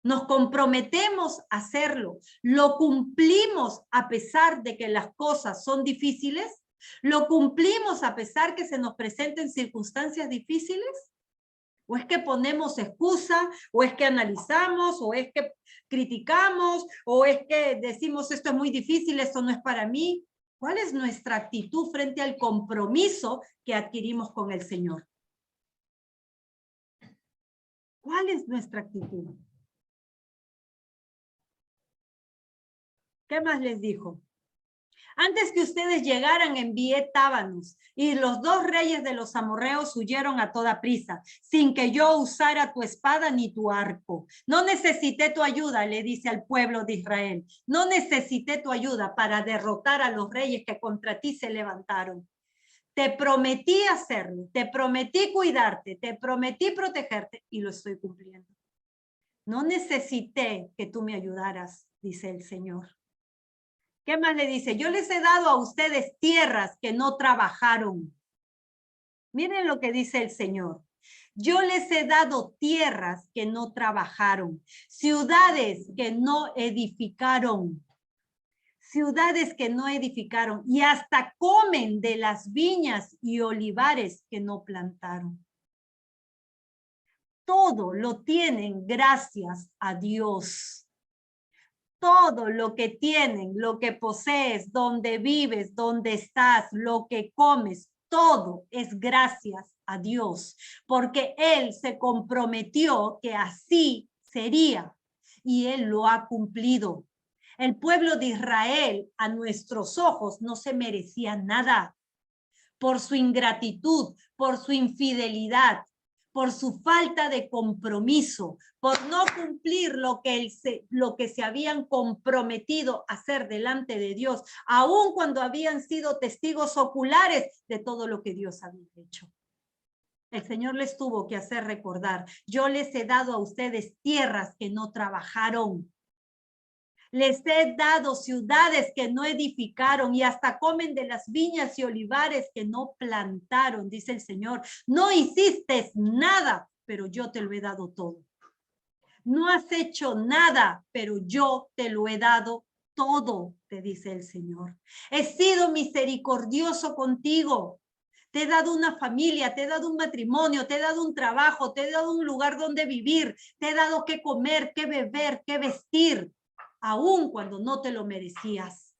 Nos comprometemos a hacerlo. ¿Lo cumplimos a pesar de que las cosas son difíciles? ¿Lo cumplimos a pesar que se nos presenten circunstancias difíciles? ¿O es que ponemos excusa? ¿O es que analizamos? ¿O es que criticamos? ¿O es que decimos esto es muy difícil, esto no es para mí? ¿Cuál es nuestra actitud frente al compromiso que adquirimos con el Señor? ¿Cuál es nuestra actitud? ¿Qué más les dijo? Antes que ustedes llegaran, envié tábanos, y los 2 reyes de los amorreos huyeron a toda prisa, sin que yo usara tu espada ni tu arco. No necesité tu ayuda, le dice al pueblo de Israel. No necesité tu ayuda para derrotar a los reyes que contra ti se levantaron. Te prometí hacerlo, te prometí cuidarte, te prometí protegerte, y lo estoy cumpliendo. No necesité que tú me ayudaras, dice el Señor. ¿Qué más le dice? Yo les he dado a ustedes tierras que no trabajaron. Miren lo que dice el Señor. Yo les he dado tierras que no trabajaron, ciudades que no edificaron, y hasta comen de las viñas y olivares que no plantaron. Todo lo tienen gracias a Dios. Todo lo que tienen, lo que posees, donde vives, donde estás, lo que comes, todo es gracias a Dios, porque Él se comprometió que así sería y Él lo ha cumplido. El pueblo de Israel a nuestros ojos no se merecía nada por su ingratitud, por su infidelidad, por su falta de compromiso, por no cumplir lo que se habían comprometido a hacer delante de Dios, aun cuando habían sido testigos oculares de todo lo que Dios había hecho. El Señor les tuvo que hacer recordar: yo les he dado a ustedes tierras que no trabajaron. Les he dado ciudades que no edificaron y hasta comen de las viñas y olivares que no plantaron, dice el Señor. No hiciste nada, pero yo te lo he dado todo. No has hecho nada, pero yo te lo he dado todo, te dice el Señor. He sido misericordioso contigo. Te he dado una familia, te he dado un matrimonio, te he dado un trabajo, te he dado un lugar donde vivir, te he dado qué comer, qué beber, qué vestir, aun cuando no te lo merecías.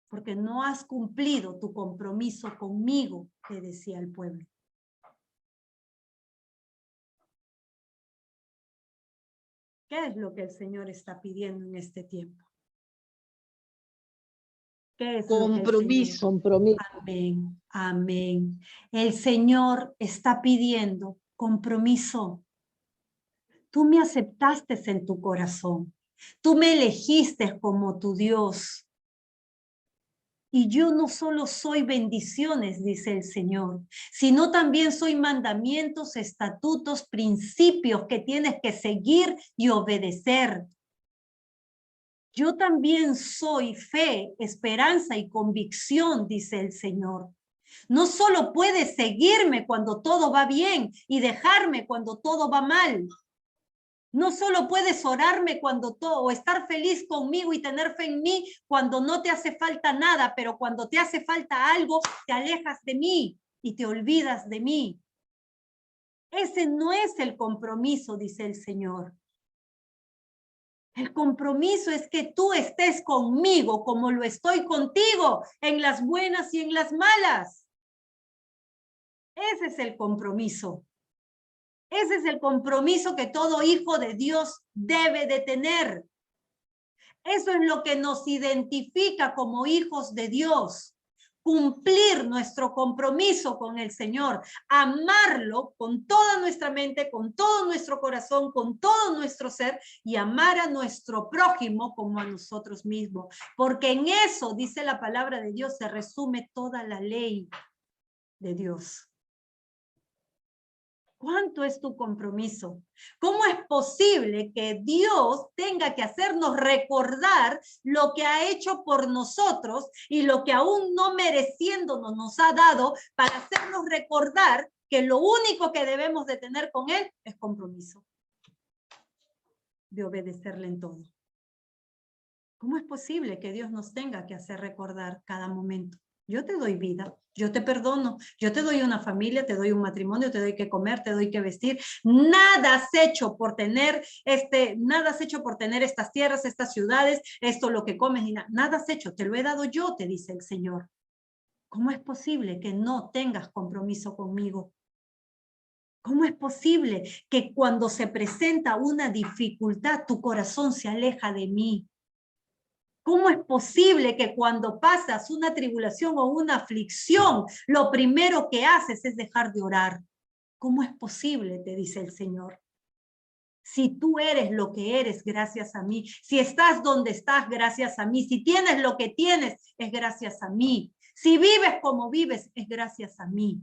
Porque no has cumplido tu compromiso conmigo, te decía el pueblo. ¿Qué es lo que el Señor está pidiendo en este tiempo? ¿Qué es Compromiso. lo que el Señor... Amén, amén. El Señor está pidiendo compromiso. Tú me aceptaste en tu corazón. Tú me elegiste como tu Dios. Y yo no solo soy bendiciones, dice el Señor, sino también soy mandamientos, estatutos, principios que tienes que seguir y obedecer. Yo también soy fe, esperanza y convicción, dice el Señor. No solo puedes seguirme cuando todo va bien y dejarme cuando todo va mal. No solo puedes orarme cuando todo, o estar feliz conmigo y tener fe en mí cuando no te hace falta nada, pero cuando te hace falta algo, te alejas de mí y te olvidas de mí. Ese no es el compromiso, dice el Señor. El compromiso es que tú estés conmigo como lo estoy contigo, en las buenas y en las malas. Ese es el compromiso. Ese es el compromiso que todo hijo de Dios debe de tener. Eso es lo que nos identifica como hijos de Dios. Cumplir nuestro compromiso con el Señor, amarlo con toda nuestra mente, con todo nuestro corazón, con todo nuestro ser, y amar a nuestro prójimo como a nosotros mismos. Porque en eso, dice la palabra de Dios, se resume toda la ley de Dios. ¿Cuánto es tu compromiso? ¿Cómo es posible que Dios tenga que hacernos recordar lo que ha hecho por nosotros y lo que aún no mereciéndonos nos ha dado, para hacernos recordar que lo único que debemos de tener con Él es compromiso de obedecerle en todo? ¿Cómo es posible que Dios nos tenga que hacer recordar cada momento? Yo te doy vida, yo te perdono, yo te doy una familia, te doy un matrimonio, te doy que comer, te doy que vestir. Nada has hecho por tener nada has hecho por tener estas tierras, estas ciudades, esto lo que comes, y nada has hecho, te lo he dado yo, te dice el Señor. ¿Cómo es posible que no tengas compromiso conmigo? ¿Cómo es posible que cuando se presenta una dificultad, tu corazón se aleja de mí? ¿Cómo es posible que cuando pasas una tribulación o una aflicción, lo primero que haces es dejar de orar? ¿Cómo es posible? Te dice el Señor. Si tú eres lo que eres, gracias a mí. Si estás donde estás, gracias a mí. Si tienes lo que tienes, es gracias a mí. Si vives como vives, es gracias a mí.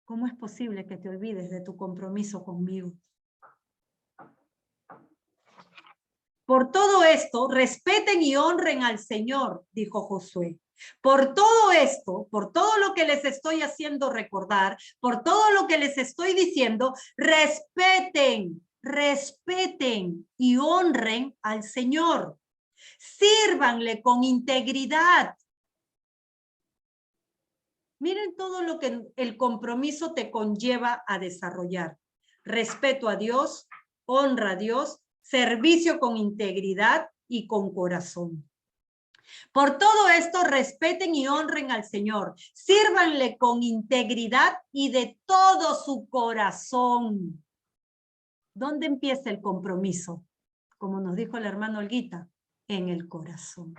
¿Cómo es posible que te olvides de tu compromiso conmigo? Por todo esto, respeten y honren al Señor, dijo Josué. Por todo esto, por todo lo que les estoy haciendo recordar, por todo lo que les estoy diciendo, respeten y honren al Señor. Sírvanle con integridad. Miren todo lo que el compromiso te conlleva a desarrollar. Respeto a Dios, honra a Dios, servicio con integridad y con corazón. Por todo esto, respeten y honren al Señor. Sírvanle con integridad y de todo su corazón. ¿Dónde empieza el compromiso? Como nos dijo el hermano Olguita, en el corazón.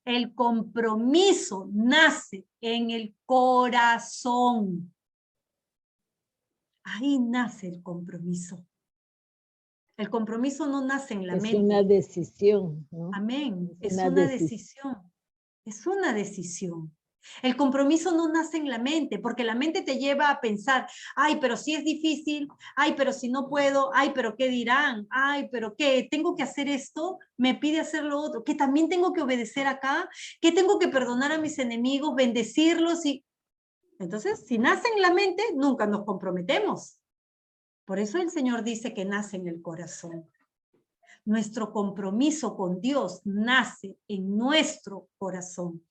El compromiso nace en el corazón. Ahí nace el compromiso. El compromiso no nace en la mente. Es una decisión, ¿no? Amén. Es una decisión. Es una decisión. El compromiso no nace en la mente, porque la mente te lleva a pensar, ay, pero si es difícil, ay, pero si no puedo, ay, pero ¿qué dirán? Ay, pero ¿qué? ¿Tengo que hacer esto? ¿Me pide hacer lo otro? ¿Que también tengo que obedecer acá? ¿Que tengo que perdonar a mis enemigos, bendecirlos? Y... Entonces, si nace en la mente, nunca nos comprometemos. Por eso el Señor dice que nace en el corazón. Nuestro compromiso con Dios nace en nuestro corazón.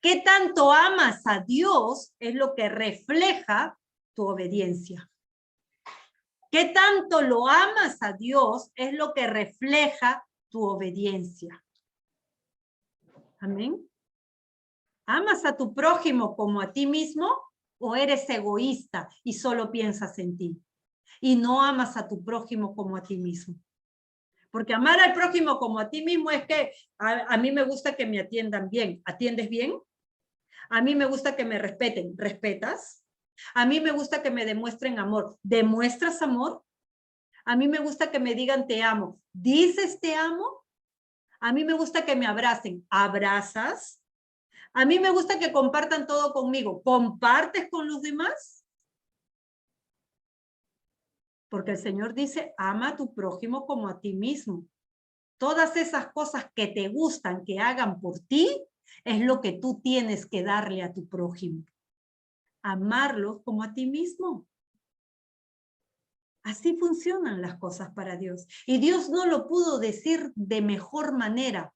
¿Qué tanto amas a Dios? Es lo que refleja tu obediencia. ¿Qué tanto lo amas a Dios? Es lo que refleja tu obediencia. Amén. ¿Amas a tu prójimo como a ti mismo o eres egoísta y solo piensas en ti? Y no amas a tu prójimo como a ti mismo. Porque amar al prójimo como a ti mismo es que a mí me gusta que me atiendan bien. ¿Atiendes bien? A mí me gusta que me respeten. ¿Respetas? A mí me gusta que me demuestren amor. ¿Demuestras amor? A mí me gusta que me digan te amo. ¿Dices te amo? A mí me gusta que me abracen. ¿Abrazas? A mí me gusta que compartan todo conmigo. ¿Compartes con los demás? Porque el Señor dice, ama a tu prójimo como a ti mismo. Todas esas cosas que te gustan que hagan por ti, es lo que tú tienes que darle a tu prójimo. Amarlos como a ti mismo. Así funcionan las cosas para Dios. Y Dios no lo pudo decir de mejor manera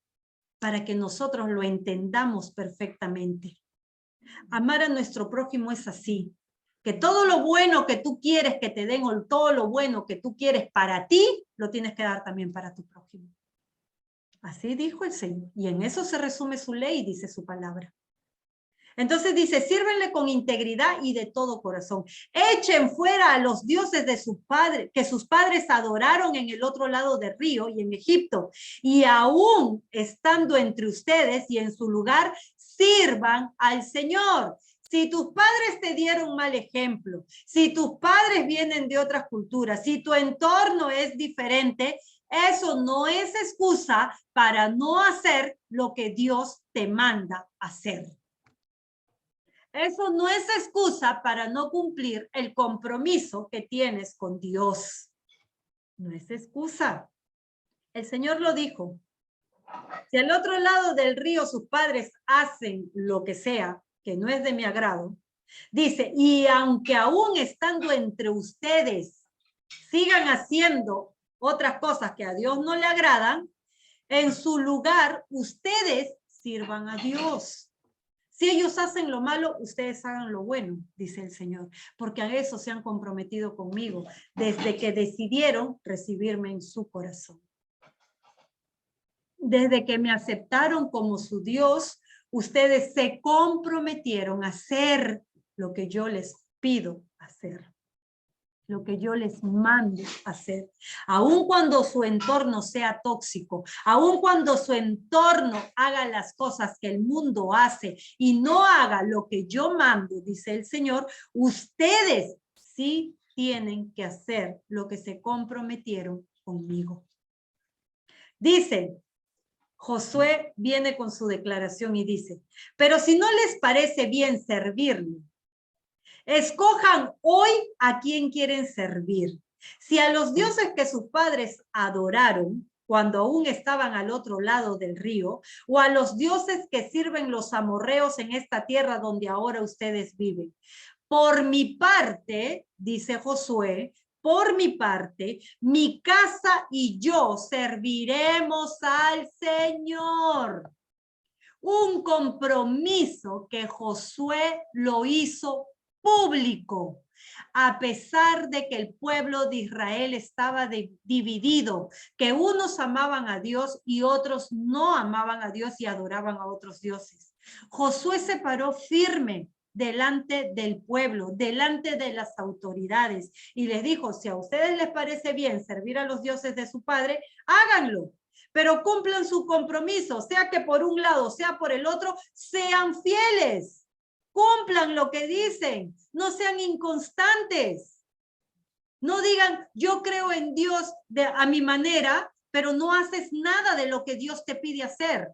para que nosotros lo entendamos perfectamente. Amar a nuestro prójimo es así. Que todo lo bueno que tú quieres que te den o todo lo bueno que tú quieres para ti, lo tienes que dar también para tu prójimo. Así dijo el Señor. Y en eso se resume su ley, dice su palabra. Entonces dice, sírvenle con integridad y de todo corazón. Echen fuera a los dioses de sus padres, que sus padres adoraron en el otro lado del río y en Egipto. Y aún estando entre ustedes y en su lugar, sirvan al Señor. Si tus padres te dieron mal ejemplo, si tus padres vienen de otras culturas, si tu entorno es diferente, eso no es excusa para no hacer lo que Dios te manda hacer. Eso no es excusa para no cumplir el compromiso que tienes con Dios. No es excusa. El Señor lo dijo. Si al otro lado del río sus padres hacen lo que sea, que no es de mi agrado, dice, y aunque aún estando entre ustedes sigan haciendo otras cosas que a Dios no le agradan, en su lugar ustedes sirvan a Dios. Si ellos hacen lo malo, ustedes hagan lo bueno, dice el Señor, porque a eso se han comprometido conmigo desde que decidieron recibirme en su corazón. Desde que me aceptaron como su Dios, ustedes se comprometieron a hacer lo que yo les pido hacer. Lo que yo les mando hacer, aun cuando su entorno sea tóxico, aun cuando su entorno haga las cosas que el mundo hace y no haga lo que yo mando, dice el Señor, ustedes sí tienen que hacer lo que se comprometieron conmigo. Dice, Josué viene con su declaración y dice, pero si no les parece bien servirme, escojan hoy a quién quieren servir. Si a los dioses que sus padres adoraron cuando aún estaban al otro lado del río, o a los dioses que sirven los amorreos en esta tierra donde ahora ustedes viven. Por mi parte, dice Josué, por mi parte, mi casa y yo serviremos al Señor. Un compromiso que Josué lo hizo público. A pesar de que el pueblo de Israel estaba dividido, que unos amaban a Dios y otros no amaban a Dios y adoraban a otros dioses. Josué se paró firme delante del pueblo, delante de las autoridades, y les dijo: si a ustedes les parece bien servir a los dioses de su padre, háganlo, pero cumplan su compromiso, sea que por un lado, sea por el otro, sean fieles, cumplan lo que dicen, no sean inconstantes. No digan: yo creo en Dios a mi manera, pero no haces nada de lo que Dios te pide hacer.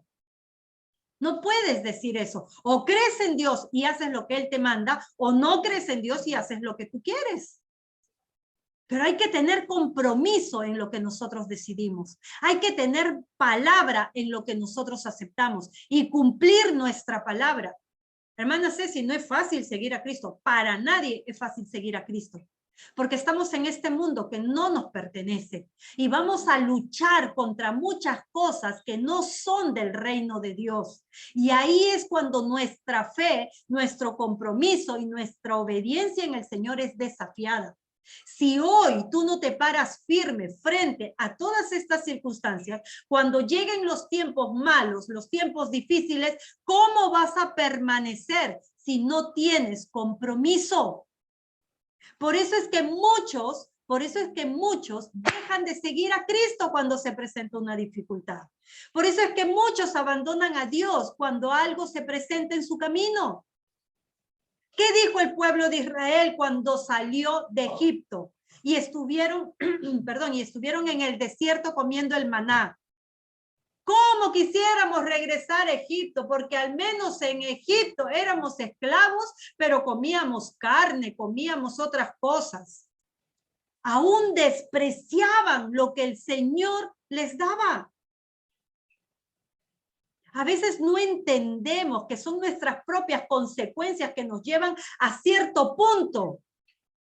No puedes decir eso. O crees en Dios y haces lo que Él te manda, o no crees en Dios y haces lo que tú quieres. Pero hay que tener compromiso en lo que nosotros decidimos. Hay que tener palabra en lo que nosotros aceptamos y cumplir nuestra palabra. Hermana Ceci, no es fácil seguir a Cristo. Para nadie es fácil seguir a Cristo. Porque estamos en este mundo que no nos pertenece y vamos a luchar contra muchas cosas que no son del reino de Dios. Y ahí es cuando nuestra fe, nuestro compromiso y nuestra obediencia en el Señor es desafiada. Si hoy tú no te paras firme frente a todas estas circunstancias, cuando lleguen los tiempos malos, los tiempos difíciles, ¿cómo vas a permanecer si no tienes compromiso? Por eso es que muchos dejan de seguir a Cristo cuando se presenta una dificultad. Por eso es que muchos abandonan a Dios cuando algo se presenta en su camino. ¿Qué dijo el pueblo de Israel cuando salió de Egipto? Y estuvieron en el desierto comiendo el maná. ¿Cómo quisiéramos regresar a Egipto? Porque al menos en Egipto éramos esclavos, pero comíamos carne, comíamos otras cosas. Aún despreciaban lo que el Señor les daba. A veces no entendemos que son nuestras propias consecuencias que nos llevan a cierto punto,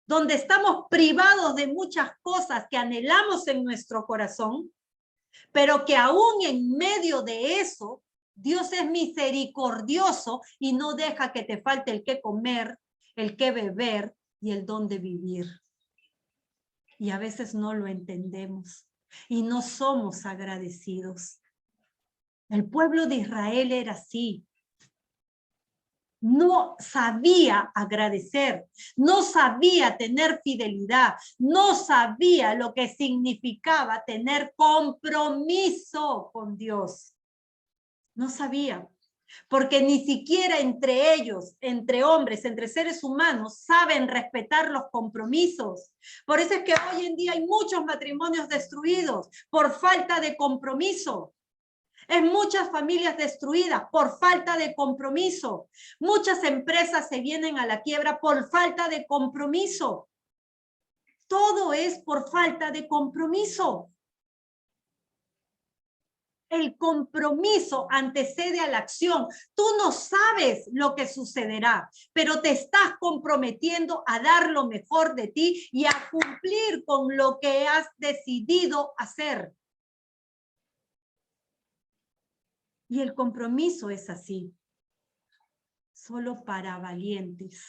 donde estamos privados de muchas cosas que anhelamos en nuestro corazón, pero que aún en medio de eso, Dios es misericordioso y no deja que te falte el qué comer, el qué beber y el dónde vivir. Y a veces no lo entendemos y no somos agradecidos. El pueblo de Israel era así. No sabía agradecer, no sabía tener fidelidad, no sabía lo que significaba tener compromiso con Dios. No sabía, porque ni siquiera entre ellos, entre hombres, entre seres humanos, saben respetar los compromisos. Por eso es que hoy en día hay muchos matrimonios destruidos por falta de compromiso. En muchas familias destruidas por falta de compromiso. Muchas empresas se vienen a la quiebra por falta de compromiso. Todo es por falta de compromiso. El compromiso antecede a la acción. Tú no sabes lo que sucederá, pero te estás comprometiendo a dar lo mejor de ti y a cumplir con lo que has decidido hacer. Y el compromiso es así, solo para valientes.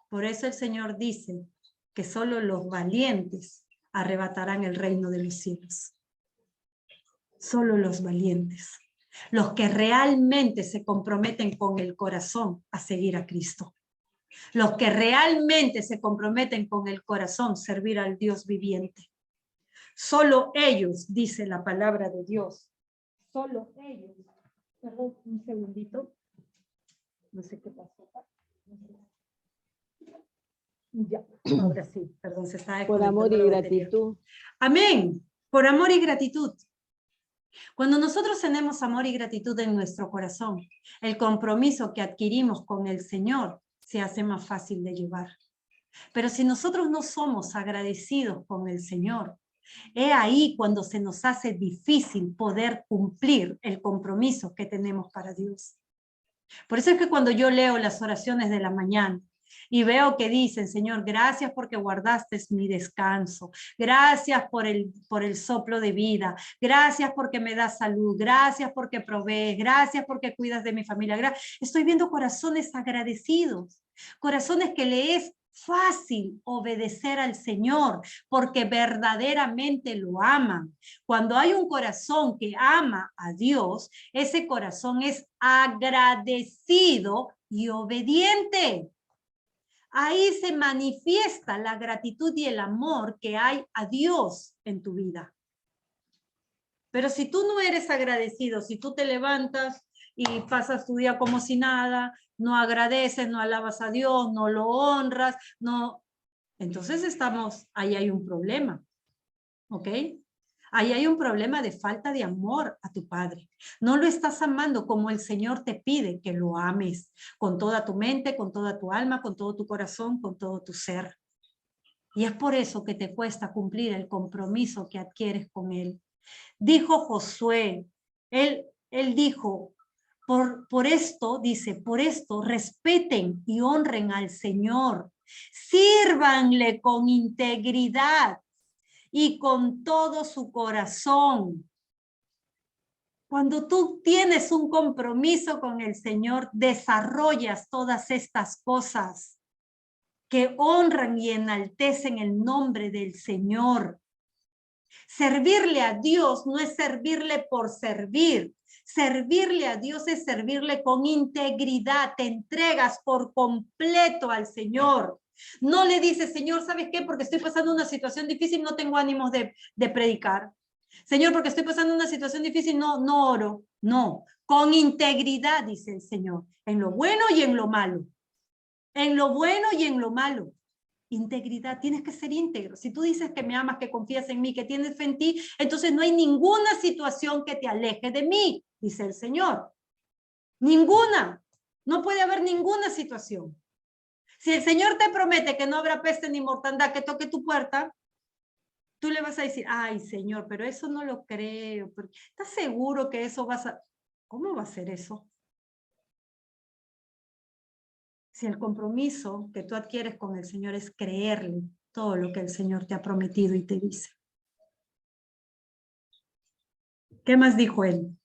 Por eso el Señor dice que solo los valientes arrebatarán el reino de los cielos. Solo los valientes, los que realmente se comprometen con el corazón a seguir a Cristo. Los que realmente se comprometen con el corazón a servir al Dios viviente. Solo ellos, dice la palabra de Dios. Solo ellos. Perdón, un segundito. No sé qué pasó. Ya, ahora sí, perdón, se está Por amor y gratitud. Amén, por amor y gratitud. Cuando nosotros tenemos amor y gratitud en nuestro corazón, el compromiso que adquirimos con el Señor se hace más fácil de llevar. Pero si nosotros no somos agradecidos con el Señor, es ahí cuando se nos hace difícil poder cumplir el compromiso que tenemos para Dios. Por eso es que cuando yo leo las oraciones de la mañana y veo que dicen: Señor, gracias porque guardaste mi descanso, gracias por el soplo de vida, gracias porque me das salud, gracias porque provees, gracias porque cuidas de mi familia. Estoy viendo corazones agradecidos, corazones que le es fácil obedecer al Señor, porque verdaderamente lo aman. Cuando hay un corazón que ama a Dios, ese corazón es agradecido y obediente. Ahí se manifiesta la gratitud y el amor que hay a Dios en tu vida. Pero si tú no eres agradecido, si tú te levantas y pasas tu día como si nada, no agradeces, no alabas a Dios, no lo honras, no, entonces ahí hay un problema, ¿ok? Ahí hay un problema de falta de amor a tu padre. No lo estás amando como el Señor te pide que lo ames, con toda tu mente, con toda tu alma, con todo tu corazón, con todo tu ser. Y es por eso que te cuesta cumplir el compromiso que adquieres con Él. Dijo Josué, él dijo, por esto, dice, por esto respeten y honren al Señor, sírvanle con integridad y con todo su corazón. Cuando tú tienes un compromiso con el Señor, desarrollas todas estas cosas que honran y enaltecen el nombre del Señor. Servirle a Dios no es servirle por servir. Servirle a Dios es servirle con integridad. Te entregas por completo al Señor. No le dices, Señor, ¿sabes qué? Porque estoy pasando una situación difícil, no tengo ánimos de predicar. Señor, porque estoy pasando una situación difícil, no oro. No, con integridad, dice el Señor, en lo bueno y en lo malo. En lo bueno y en lo malo. Integridad, tienes que ser íntegro. Si tú dices que me amas, que confías en mí, que tienes fe en ti, entonces no hay ninguna situación que te aleje de mí, dice el Señor. Ninguna. No puede haber ninguna situación. Si el Señor te promete que no habrá peste ni mortandad que toque tu puerta, tú le vas a decir, ay, Señor, pero eso no lo creo. ¿Estás seguro que eso vas a...? ¿Cómo va a ser eso? Si el compromiso que tú adquieres con el Señor es creerle todo lo que el Señor te ha prometido y te dice. ¿Qué más dijo él?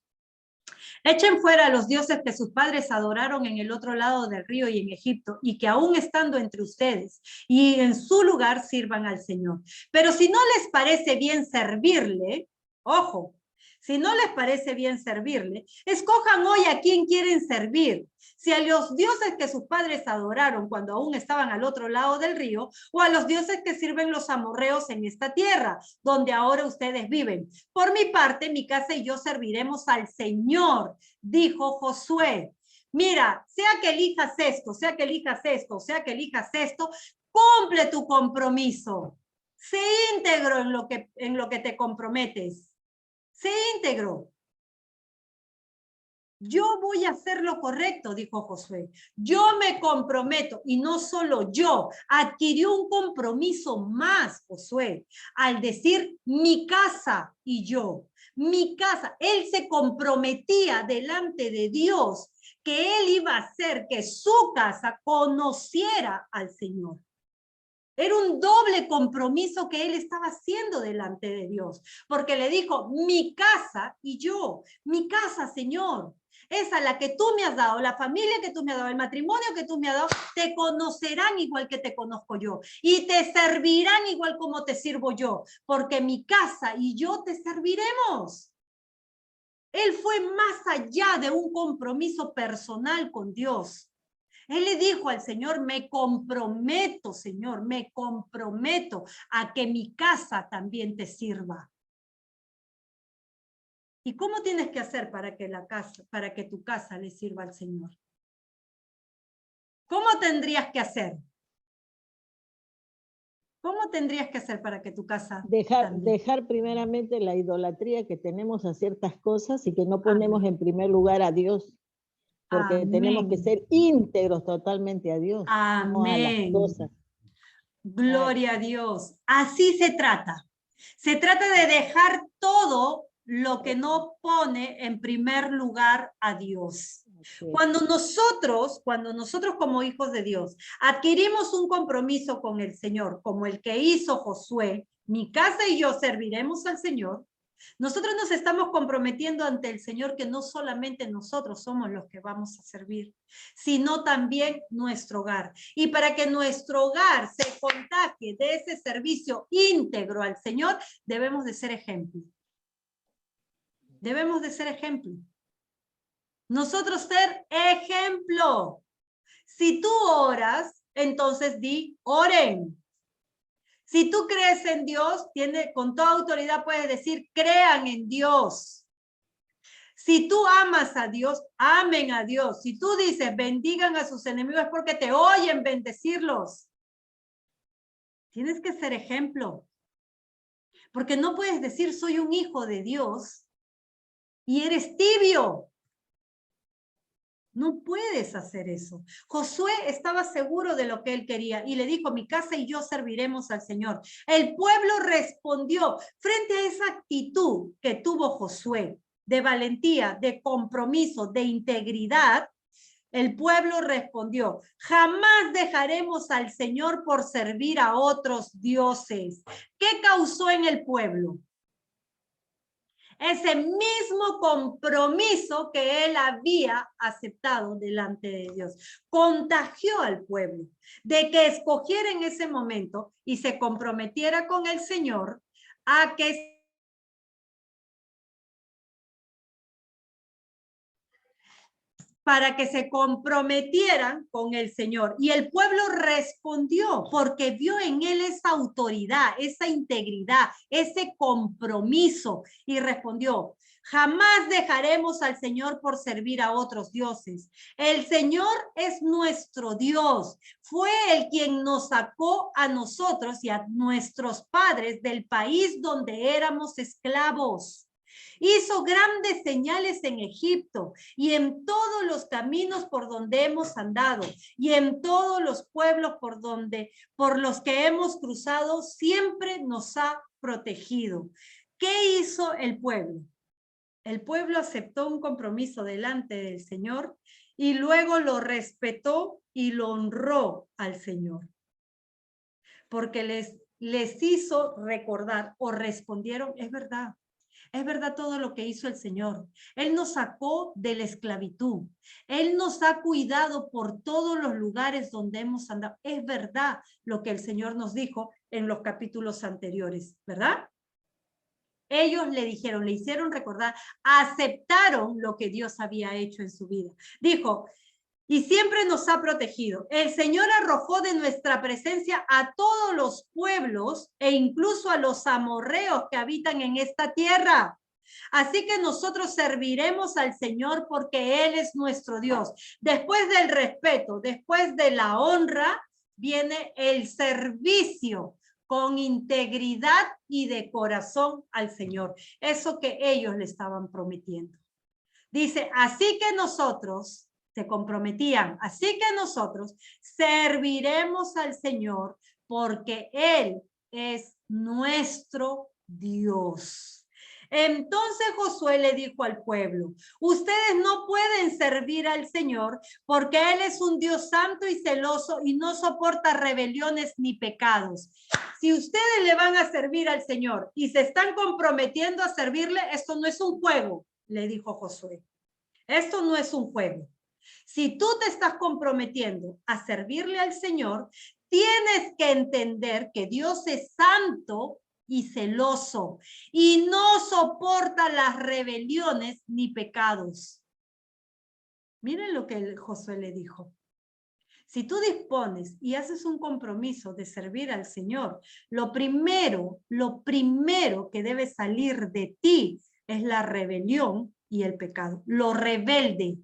Echen fuera a los dioses que sus padres adoraron en el otro lado del río y en Egipto, y que aún estando entre ustedes y en su lugar sirvan al Señor. Pero si no les parece bien servirle, ojo, si no les parece bien servirle, escojan hoy a quién quieren servir. Si a los dioses que sus padres adoraron cuando aún estaban al otro lado del río, o a los dioses que sirven los amorreos en esta tierra, donde ahora ustedes viven. Por mi parte, mi casa y yo serviremos al Señor, dijo Josué. Mira, sea que elijas esto, sea que elijas esto, sea que elijas esto, cumple tu compromiso. Sé íntegro en lo que te comprometes. Sé íntegro. Yo voy a hacer lo correcto, dijo Josué. Yo me comprometo, y no solo yo, adquirió un compromiso más, Josué, al decir mi casa y yo. Mi casa, él se comprometía delante de Dios que él iba a hacer que su casa conociera al Señor. Era un doble compromiso que él estaba haciendo delante de Dios, porque le dijo, mi casa y yo, mi casa, Señor, esa la que tú me has dado, la familia que tú me has dado, el matrimonio que tú me has dado, te conocerán igual que te conozco yo, y te servirán igual como te sirvo yo, porque mi casa y yo te serviremos. Él fue más allá de un compromiso personal con Dios. Él le dijo al Señor, me comprometo, Señor, me comprometo a que mi casa también te sirva. ¿Y cómo tienes que hacer para que tu casa le sirva al Señor? ¿Cómo tendrías que hacer? ¿Cómo tendrías que hacer para que tu casa dejar primeramente la idolatría que tenemos a ciertas cosas y que no ponemos Amén. en primer lugar a Dios? Porque Amén. tenemos que ser íntegros totalmente a Dios, no a las Amén. cosas. Gloria a Dios. Así se trata. Se trata de dejar todo lo que no pone en primer lugar a Dios. Cuando nosotros como hijos de Dios adquirimos un compromiso con el Señor, como el que hizo Josué, mi casa y yo serviremos al Señor, Nosotros nos estamos comprometiendo ante el Señor que no solamente nosotros somos los que vamos a servir, sino también nuestro hogar. Y para que nuestro hogar se contagie de ese servicio íntegro al Señor, debemos de ser ejemplo. Debemos de ser ejemplo. Nosotros ser ejemplo. Si tú oras, entonces di, oren. Si tú crees en Dios, con toda autoridad puedes decir, crean en Dios. Si tú amas a Dios, amen a Dios. Si tú dices, bendigan a sus enemigos, es porque te oyen bendecirlos. Tienes que ser ejemplo. Porque no puedes decir, soy un hijo de Dios y eres tibio. No puedes hacer eso. Josué estaba seguro de lo que él quería y le dijo, mi casa y yo serviremos al Señor. El pueblo respondió frente a esa actitud que tuvo Josué, de valentía, de compromiso, de integridad. El pueblo respondió, jamás dejaremos al Señor por servir a otros dioses. ¿Qué causó en el pueblo? Ese mismo compromiso que él había aceptado delante de Dios. Contagió al pueblo de que escogiera en ese momento y se comprometiera con el Señor a que para que se comprometieran con el Señor. Y el pueblo respondió porque vio en él esa autoridad, esa integridad, ese compromiso. Y respondió, jamás dejaremos al Señor por servir a otros dioses. El Señor es nuestro Dios. Fue el quien nos sacó a nosotros y a nuestros padres del país donde éramos esclavos. Hizo grandes señales en Egipto y en todos los caminos por donde hemos andado y en todos los pueblos por los que hemos cruzado, siempre nos ha protegido. ¿Qué hizo el pueblo? El pueblo aceptó un compromiso delante del Señor y luego lo respetó y lo honró al Señor. Porque les hizo recordar o respondieron, es verdad. Es verdad todo lo que hizo el Señor. Él nos sacó de la esclavitud. Él nos ha cuidado por todos los lugares donde hemos andado. Es verdad lo que el Señor nos dijo en los capítulos anteriores, ¿verdad? Ellos le dijeron, le hicieron recordar, aceptaron lo que Dios había hecho en su vida. Dijo, y siempre nos ha protegido. El Señor arrojó de nuestra presencia a todos los pueblos e incluso a los amorreos que habitan en esta tierra. Así que nosotros serviremos al Señor porque Él es nuestro Dios. Después del respeto, después de la honra, viene el servicio con integridad y de corazón al Señor. Eso que ellos le estaban prometiendo. Dice, así que nosotros se comprometían, así que nosotros serviremos al Señor porque Él es nuestro Dios. Entonces Josué le dijo al pueblo, ustedes no pueden servir al Señor porque Él es un Dios santo y celoso y no soporta rebeliones ni pecados. Si ustedes le van a servir al Señor y se están comprometiendo a servirle, esto no es un juego, le dijo Josué. Esto no es un juego. Si tú te estás comprometiendo a servirle al Señor, tienes que entender que Dios es santo y celoso y no soporta las rebeliones ni pecados. Miren lo que Josué le dijo. Si tú dispones y haces un compromiso de servir al Señor, lo primero que debe salir de ti es la rebelión y el pecado. Lo rebelde,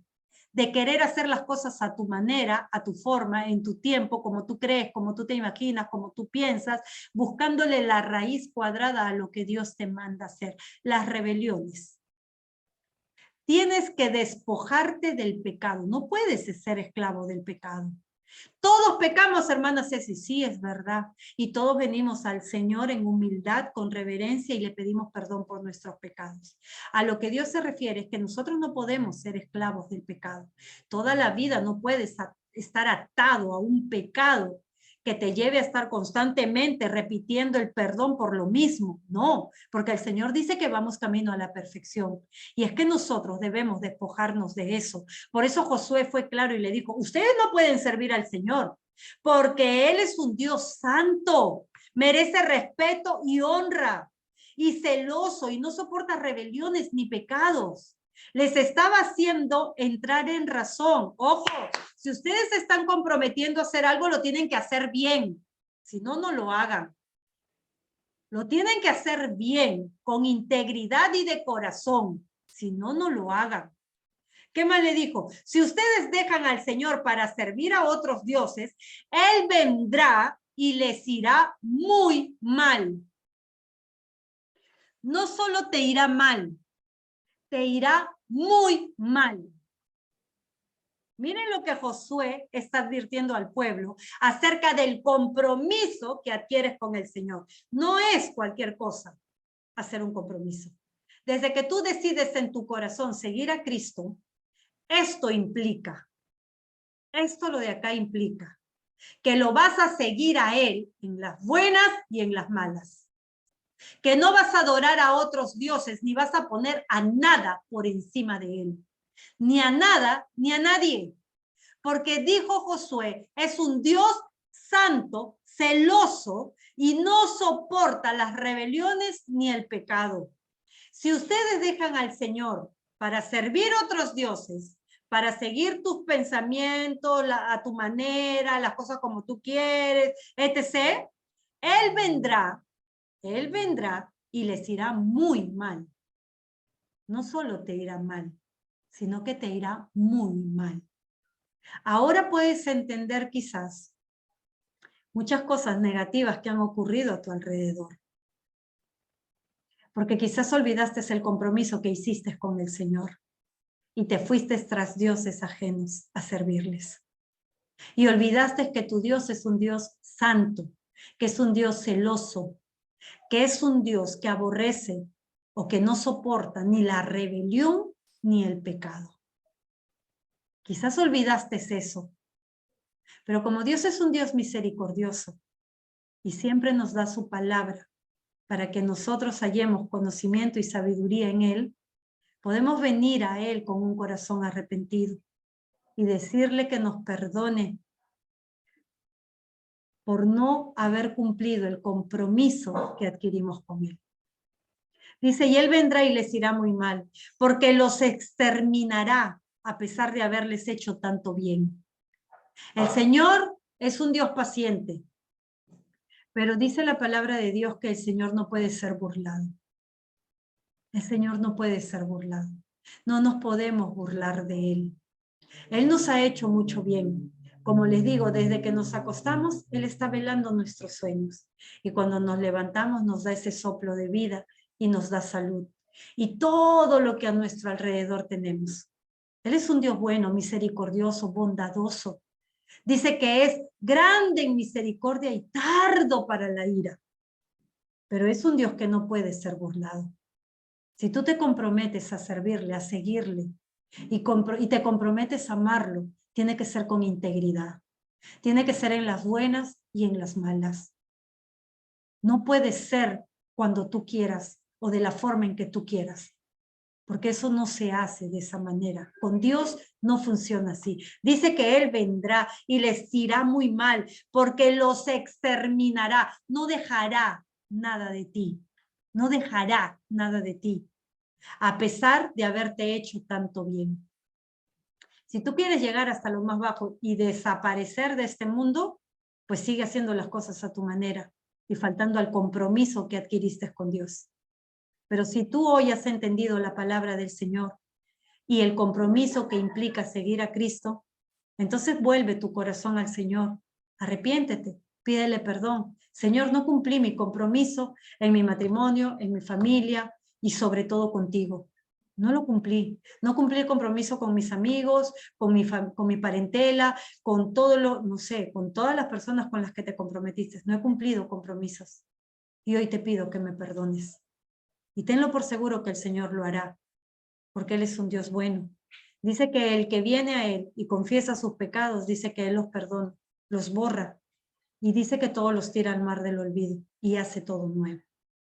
de querer hacer las cosas a tu manera, a tu forma, en tu tiempo, como tú crees, como tú te imaginas, como tú piensas, buscándole la raíz cuadrada a lo que Dios te manda hacer. Las rebeliones. Tienes que despojarte del pecado. No puedes ser esclavo del pecado. Todos pecamos, hermana Ceci, sí, es verdad. Y todos venimos al Señor en humildad, con reverencia y le pedimos perdón por nuestros pecados. A lo que Dios se refiere es que nosotros no podemos ser esclavos del pecado. Toda la vida no puedes estar atado a un pecado que te lleve a estar constantemente repitiendo el perdón por lo mismo. No, porque el Señor dice que vamos camino a la perfección. Y es que nosotros debemos despojarnos de eso. Por eso Josué fue claro y le dijo, ustedes no pueden servir al Señor, porque Él es un Dios santo, merece respeto y honra, y celoso, y no soporta rebeliones ni pecados. Les estaba haciendo entrar en razón. Ojo, si ustedes se están comprometiendo a hacer algo, lo tienen que hacer bien. Si no, no lo hagan. Lo tienen que hacer bien, con integridad y de corazón. Si no, no lo hagan. ¿Qué más le dijo? Si ustedes dejan al Señor para servir a otros dioses, Él vendrá y les irá muy mal. No solo te irá mal, te irá muy mal. Miren lo que Josué está advirtiendo al pueblo acerca del compromiso que adquieres con el Señor. No es cualquier cosa hacer un compromiso. Desde que tú decides en tu corazón seguir a Cristo, esto lo de acá implica, que lo vas a seguir a Él en las buenas y en las malas. Que no vas a adorar a otros dioses, ni vas a poner a nada por encima de Él. Ni a nada, ni a nadie. Porque dijo Josué, es un Dios santo, celoso, y no soporta las rebeliones ni el pecado. Si ustedes dejan al Señor para servir a otros dioses, para seguir tus pensamientos a tu manera, las cosas como tú quieres, etc., Él vendrá y les irá muy mal. No solo te irá mal, sino que te irá muy mal. Ahora puedes entender quizás muchas cosas negativas que han ocurrido a tu alrededor. Porque quizás olvidaste el compromiso que hiciste con el Señor y te fuiste tras dioses ajenos a servirles. Y olvidaste que tu Dios es un Dios santo, que es un Dios celoso, que es un Dios que aborrece o que no soporta ni la rebelión ni el pecado. Quizás olvidaste eso, pero como Dios es un Dios misericordioso y siempre nos da su palabra para que nosotros hallemos conocimiento y sabiduría en Él, podemos venir a Él con un corazón arrepentido y decirle que nos perdone por no haber cumplido el compromiso que adquirimos con Él. Dice, y Él vendrá y les irá muy mal, porque los exterminará a pesar de haberles hecho tanto bien. El Señor es un Dios paciente, pero dice la palabra de Dios que el Señor no puede ser burlado. El Señor no puede ser burlado. No nos podemos burlar de Él. Él nos ha hecho mucho bien. Como les digo, desde que nos acostamos, Él está velando nuestros sueños. Y cuando nos levantamos, nos da ese soplo de vida y nos da salud. Y todo lo que a nuestro alrededor tenemos. Él es un Dios bueno, misericordioso, bondadoso. Dice que es grande en misericordia y tardo para la ira. Pero es un Dios que no puede ser burlado. Si tú te comprometes a servirle, a seguirle, y te comprometes a amarlo, tiene que ser con integridad. Tiene que ser en las buenas y en las malas. No puede ser cuando tú quieras o de la forma en que tú quieras, porque eso no se hace de esa manera. Con Dios no funciona así. Dice que Él vendrá y les irá muy mal, porque los exterminará. No dejará nada de ti. No dejará nada de ti, a pesar de haberte hecho tanto bien. Si tú quieres llegar hasta lo más bajo y desaparecer de este mundo, pues sigue haciendo las cosas a tu manera y faltando al compromiso que adquiriste con Dios. Pero si tú hoy has entendido la palabra del Señor y el compromiso que implica seguir a Cristo, entonces vuelve tu corazón al Señor, arrepiéntete, pídele perdón. Señor, no cumplí mi compromiso en mi matrimonio, en mi familia y sobre todo contigo. No lo cumplí. No cumplí el compromiso con mis amigos, con mi parentela, con con todas las personas con las que te comprometiste. No he cumplido compromisos. Y hoy te pido que me perdones. Y tenlo por seguro que el Señor lo hará, porque Él es un Dios bueno. Dice que el que viene a Él y confiesa sus pecados, dice que Él los perdona, los borra. y dice que todos los tira al mar del olvido y hace todo nuevo.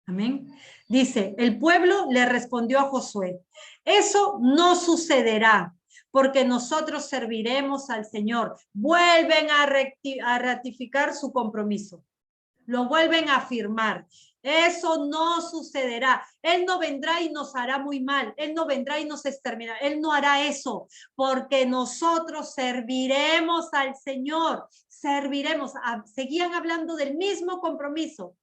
Amén. Dice, el pueblo le respondió a Josué, eso no sucederá, porque nosotros serviremos al Señor. Vuelven a ratificar su compromiso. Lo vuelven a afirmar. Eso no sucederá. Él no vendrá y nos hará muy mal. Él no vendrá y nos exterminará. Él no hará eso, porque nosotros serviremos al Señor. Serviremos. Seguían hablando del mismo compromiso.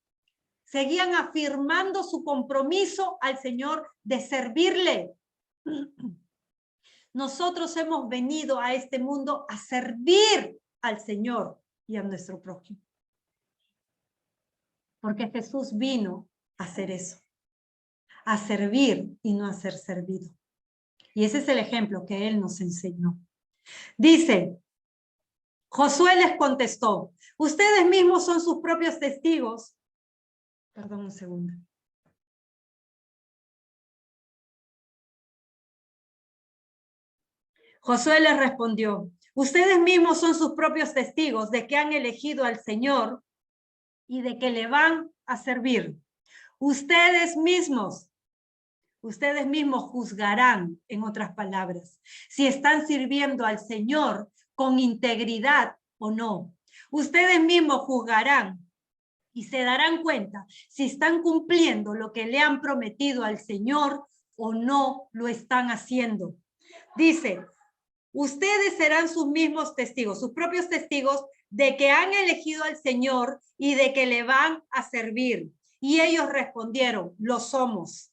Seguían afirmando su compromiso al Señor de servirle. Nosotros hemos venido a este mundo a servir al Señor y a nuestro prójimo. Porque Jesús vino a hacer eso, a servir y no a ser servido. Y ese es el ejemplo que Él nos enseñó. Dice, Josué les contestó, ustedes mismos son sus propios testigos. Perdón un segundo. Josué les respondió, ustedes mismos son sus propios testigos de que han elegido al Señor y de que le van a servir. Ustedes mismos juzgarán, en otras palabras, si están sirviendo al Señor con integridad o no. Ustedes mismos juzgarán y se darán cuenta si están cumpliendo lo que le han prometido al Señor o no lo están haciendo. Dice, ustedes serán sus mismos testigos, sus propios testigos de que han elegido al Señor y de que le van a servir. Y ellos respondieron, lo somos.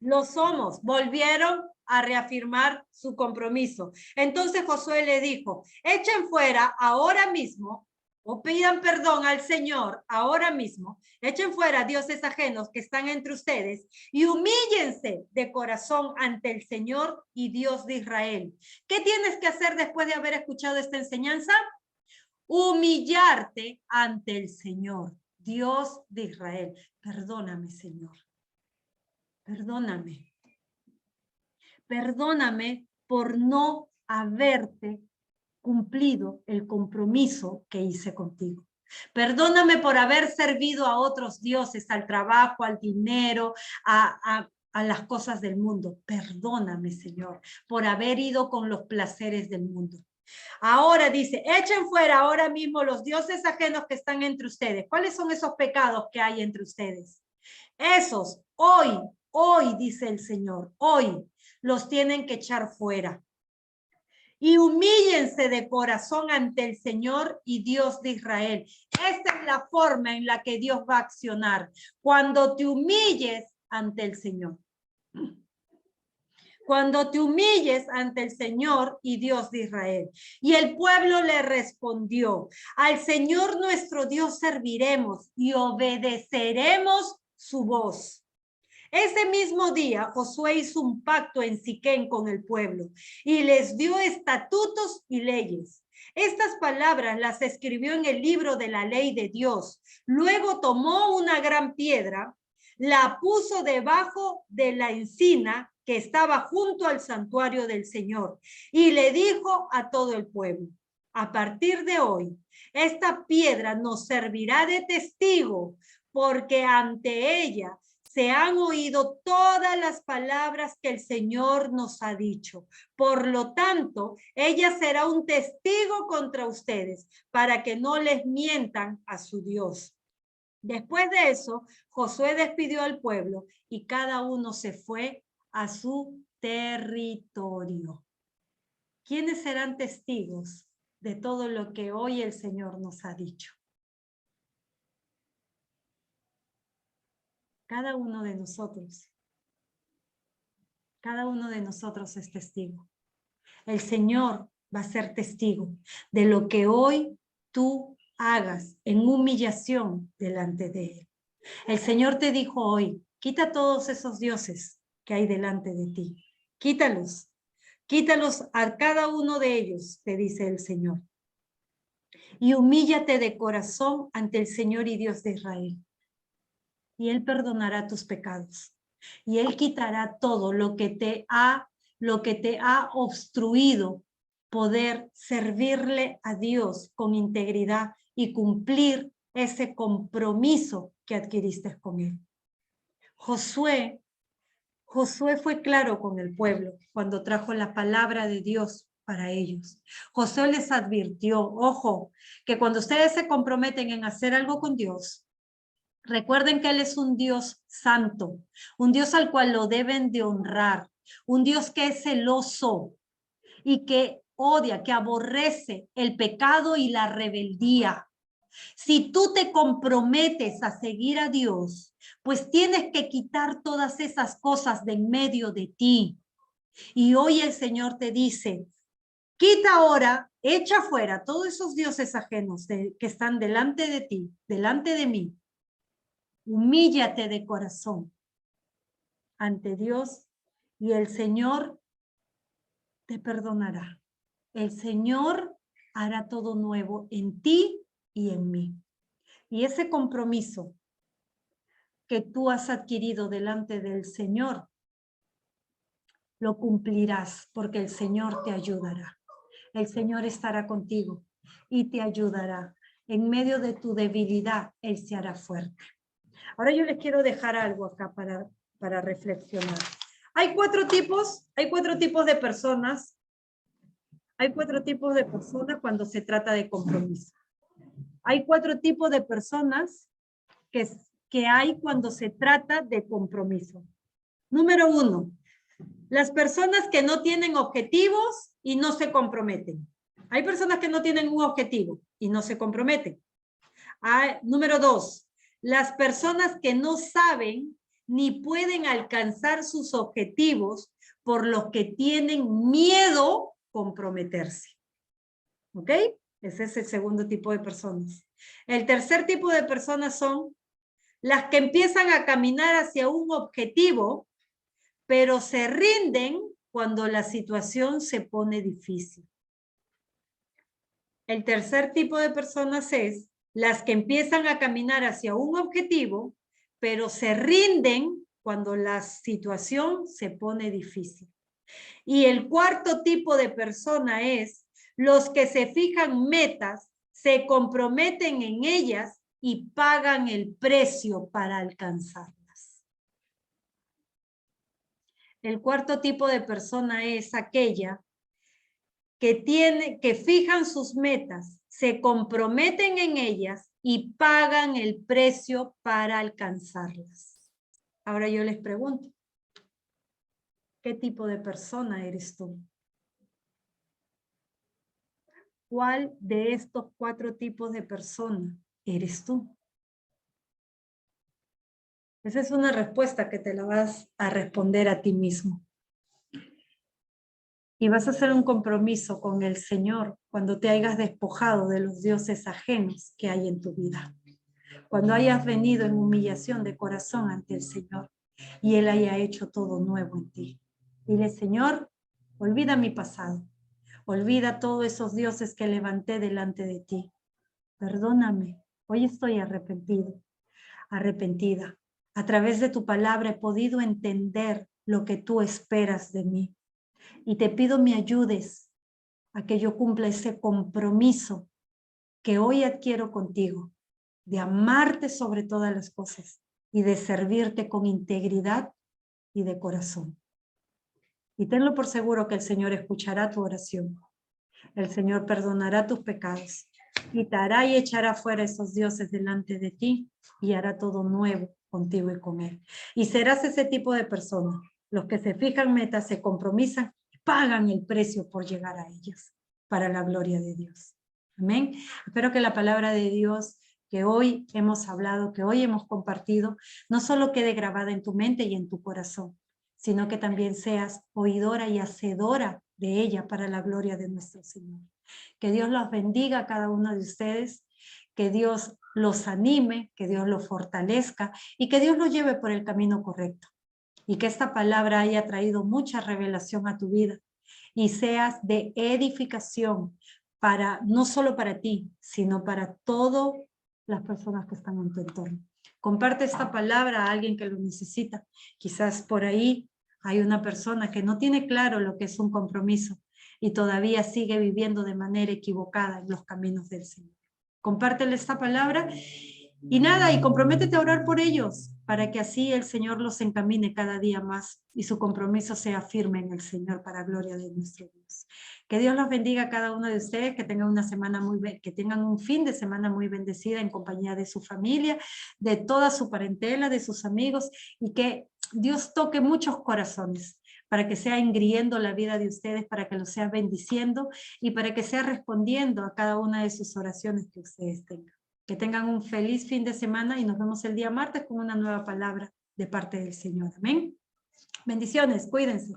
Lo somos. Volvieron a reafirmar su compromiso. Entonces Josué le dijo, echen fuera ahora mismo o pidan perdón al Señor ahora mismo, echen fuera dioses ajenos que están entre ustedes y humíllense de corazón ante el Señor y Dios de Israel. ¿Qué tienes que hacer después de haber escuchado esta enseñanza? Humillarte ante el Señor, Dios de Israel. Perdóname, Señor. Perdóname. Perdóname por no haberte cumplido el compromiso que hice contigo. Perdóname por haber servido a otros dioses, al trabajo, al dinero, a las cosas del mundo. Perdóname, Señor, por haber ido con los placeres del mundo. Ahora dice, echen fuera ahora mismo los dioses ajenos que están entre ustedes. ¿Cuáles son esos pecados que hay entre ustedes? Esos, hoy, dice el Señor, hoy los tienen que echar fuera. Y humíllense de corazón ante el Señor y Dios de Israel. Esta es la forma en la que Dios va a accionar. Cuando te humilles ante el Señor. Cuando te humilles ante el Señor y Dios de Israel. Y el pueblo le respondió, al Señor nuestro Dios serviremos y obedeceremos su voz. Ese mismo día, Josué hizo un pacto en Siquén con el pueblo y les dio estatutos y leyes. Estas palabras las escribió en el libro de la ley de Dios. Luego tomó una gran piedra, la puso debajo de la encina que estaba junto al santuario del Señor y le dijo a todo el pueblo, a partir de hoy, esta piedra nos servirá de testigo porque ante ella se han oído todas las palabras que el Señor nos ha dicho. Por lo tanto, ella será un testigo contra ustedes para que no les mientan a su Dios. Después de eso, Josué despidió al pueblo y cada uno se fue a su territorio. ¿Quiénes serán testigos de todo lo que hoy el Señor nos ha dicho? Cada uno de nosotros. Cada uno de nosotros es testigo. El Señor va a ser testigo de lo que hoy tú hagas en humillación delante de Él. El Señor te dijo hoy, quita todos esos dioses que hay delante de ti. Quítalos. Quítalos a cada uno de ellos, te dice el Señor. Y humíllate de corazón ante el Señor y Dios de Israel. Y Él perdonará tus pecados. Y Él quitará todo lo que te ha obstruido poder servirle a Dios con integridad y cumplir ese compromiso que adquiriste con él. Josué fue claro con el pueblo cuando trajo la palabra de Dios para ellos. Josué les advirtió, ojo, que cuando ustedes se comprometen en hacer algo con Dios, recuerden que Él es un Dios santo, un Dios al cual lo deben de honrar, un Dios que es celoso y que odia, que aborrece el pecado y la rebeldía. Si tú te comprometes a seguir a Dios, pues tienes que quitar todas esas cosas de en medio de ti. Y hoy el Señor te dice, quita ahora, echa fuera todos esos dioses ajenos que están delante de ti, delante de mí. Humíllate de corazón ante Dios y el Señor te perdonará. El Señor hará todo nuevo en ti y en mí. Y ese compromiso que tú has adquirido delante del Señor, lo cumplirás porque el Señor te ayudará. El Señor estará contigo y te ayudará. En medio de tu debilidad, Él se hará fuerte. Ahora yo les quiero dejar algo acá para reflexionar. Hay cuatro tipos de personas. Hay cuatro tipos de personas cuando se trata de compromiso. Hay cuatro tipos de personas que hay cuando se trata de compromiso. Número 1, las personas que no tienen objetivos y no se comprometen. Hay personas que no tienen un objetivo y no se comprometen. Número 2, las personas que no saben ni pueden alcanzar sus objetivos por los que tienen miedo comprometerse. ¿Ok? Ese es el segundo tipo de personas. El tercer tipo de personas son las que empiezan a caminar hacia un objetivo, pero se rinden cuando la situación se pone difícil. El tercer tipo de personas es las que empiezan a caminar hacia un objetivo, pero se rinden cuando la situación se pone difícil. Y el cuarto tipo de persona es los que se fijan metas, se comprometen en ellas y pagan el precio para alcanzarlas. El cuarto tipo de persona es aquella que fijan sus metas, se comprometen en ellas y pagan el precio para alcanzarlas. Ahora yo les pregunto, ¿qué tipo de persona eres tú? ¿Cuál de estos cuatro tipos de persona eres tú? Esa es una respuesta que te la vas a responder a ti mismo. Y vas a hacer un compromiso con el Señor cuando te hayas despojado de los dioses ajenos que hay en tu vida. Cuando hayas venido en humillación de corazón ante el Señor y Él haya hecho todo nuevo en ti. Dile, Señor, olvida mi pasado. Olvida todos esos dioses que levanté delante de ti. Perdóname. Hoy estoy arrepentido, arrepentida. A través de tu palabra he podido entender lo que tú esperas de mí. Y te pido me ayudes a que yo cumpla ese compromiso que hoy adquiero contigo, de amarte sobre todas las cosas y de servirte con integridad y de corazón. Y tenlo por seguro que el Señor escuchará tu oración. El Señor perdonará tus pecados, quitará y echará fuera esos dioses delante de ti y hará todo nuevo contigo y con Él. Y serás ese tipo de persona, los que se fijan metas, se compromisan y pagan el precio por llegar a ellas, para la gloria de Dios. Amén. Espero que la palabra de Dios que hoy hemos hablado, que hoy hemos compartido, no solo quede grabada en tu mente y en tu corazón, sino que también seas oidora y hacedora de ella para la gloria de nuestro Señor. Que Dios los bendiga a cada uno de ustedes, que Dios los anime, que Dios los fortalezca y que Dios los lleve por el camino correcto. Y que esta palabra haya traído mucha revelación a tu vida y seas de edificación para, no solo para ti, sino para todas las personas que están en tu entorno. Comparte esta palabra a alguien que lo necesita. Quizás por ahí hay una persona que no tiene claro lo que es un compromiso y todavía sigue viviendo de manera equivocada en los caminos del Señor. Compártele esta palabra. Y nada, y comprométete a orar por ellos, para que así el Señor los encamine cada día más y su compromiso sea firme en el Señor para gloria de nuestro Dios. Que Dios los bendiga a cada uno de ustedes, que tengan una semana que tengan un fin de semana muy bendecida en compañía de su familia, de toda su parentela, de sus amigos, y que Dios toque muchos corazones para que sea ingriendo la vida de ustedes, para que los sea bendiciendo y para que sea respondiendo a cada una de sus oraciones que ustedes tengan. Que tengan un feliz fin de semana y nos vemos el día martes con una nueva palabra de parte del Señor. Amén. Bendiciones, cuídense.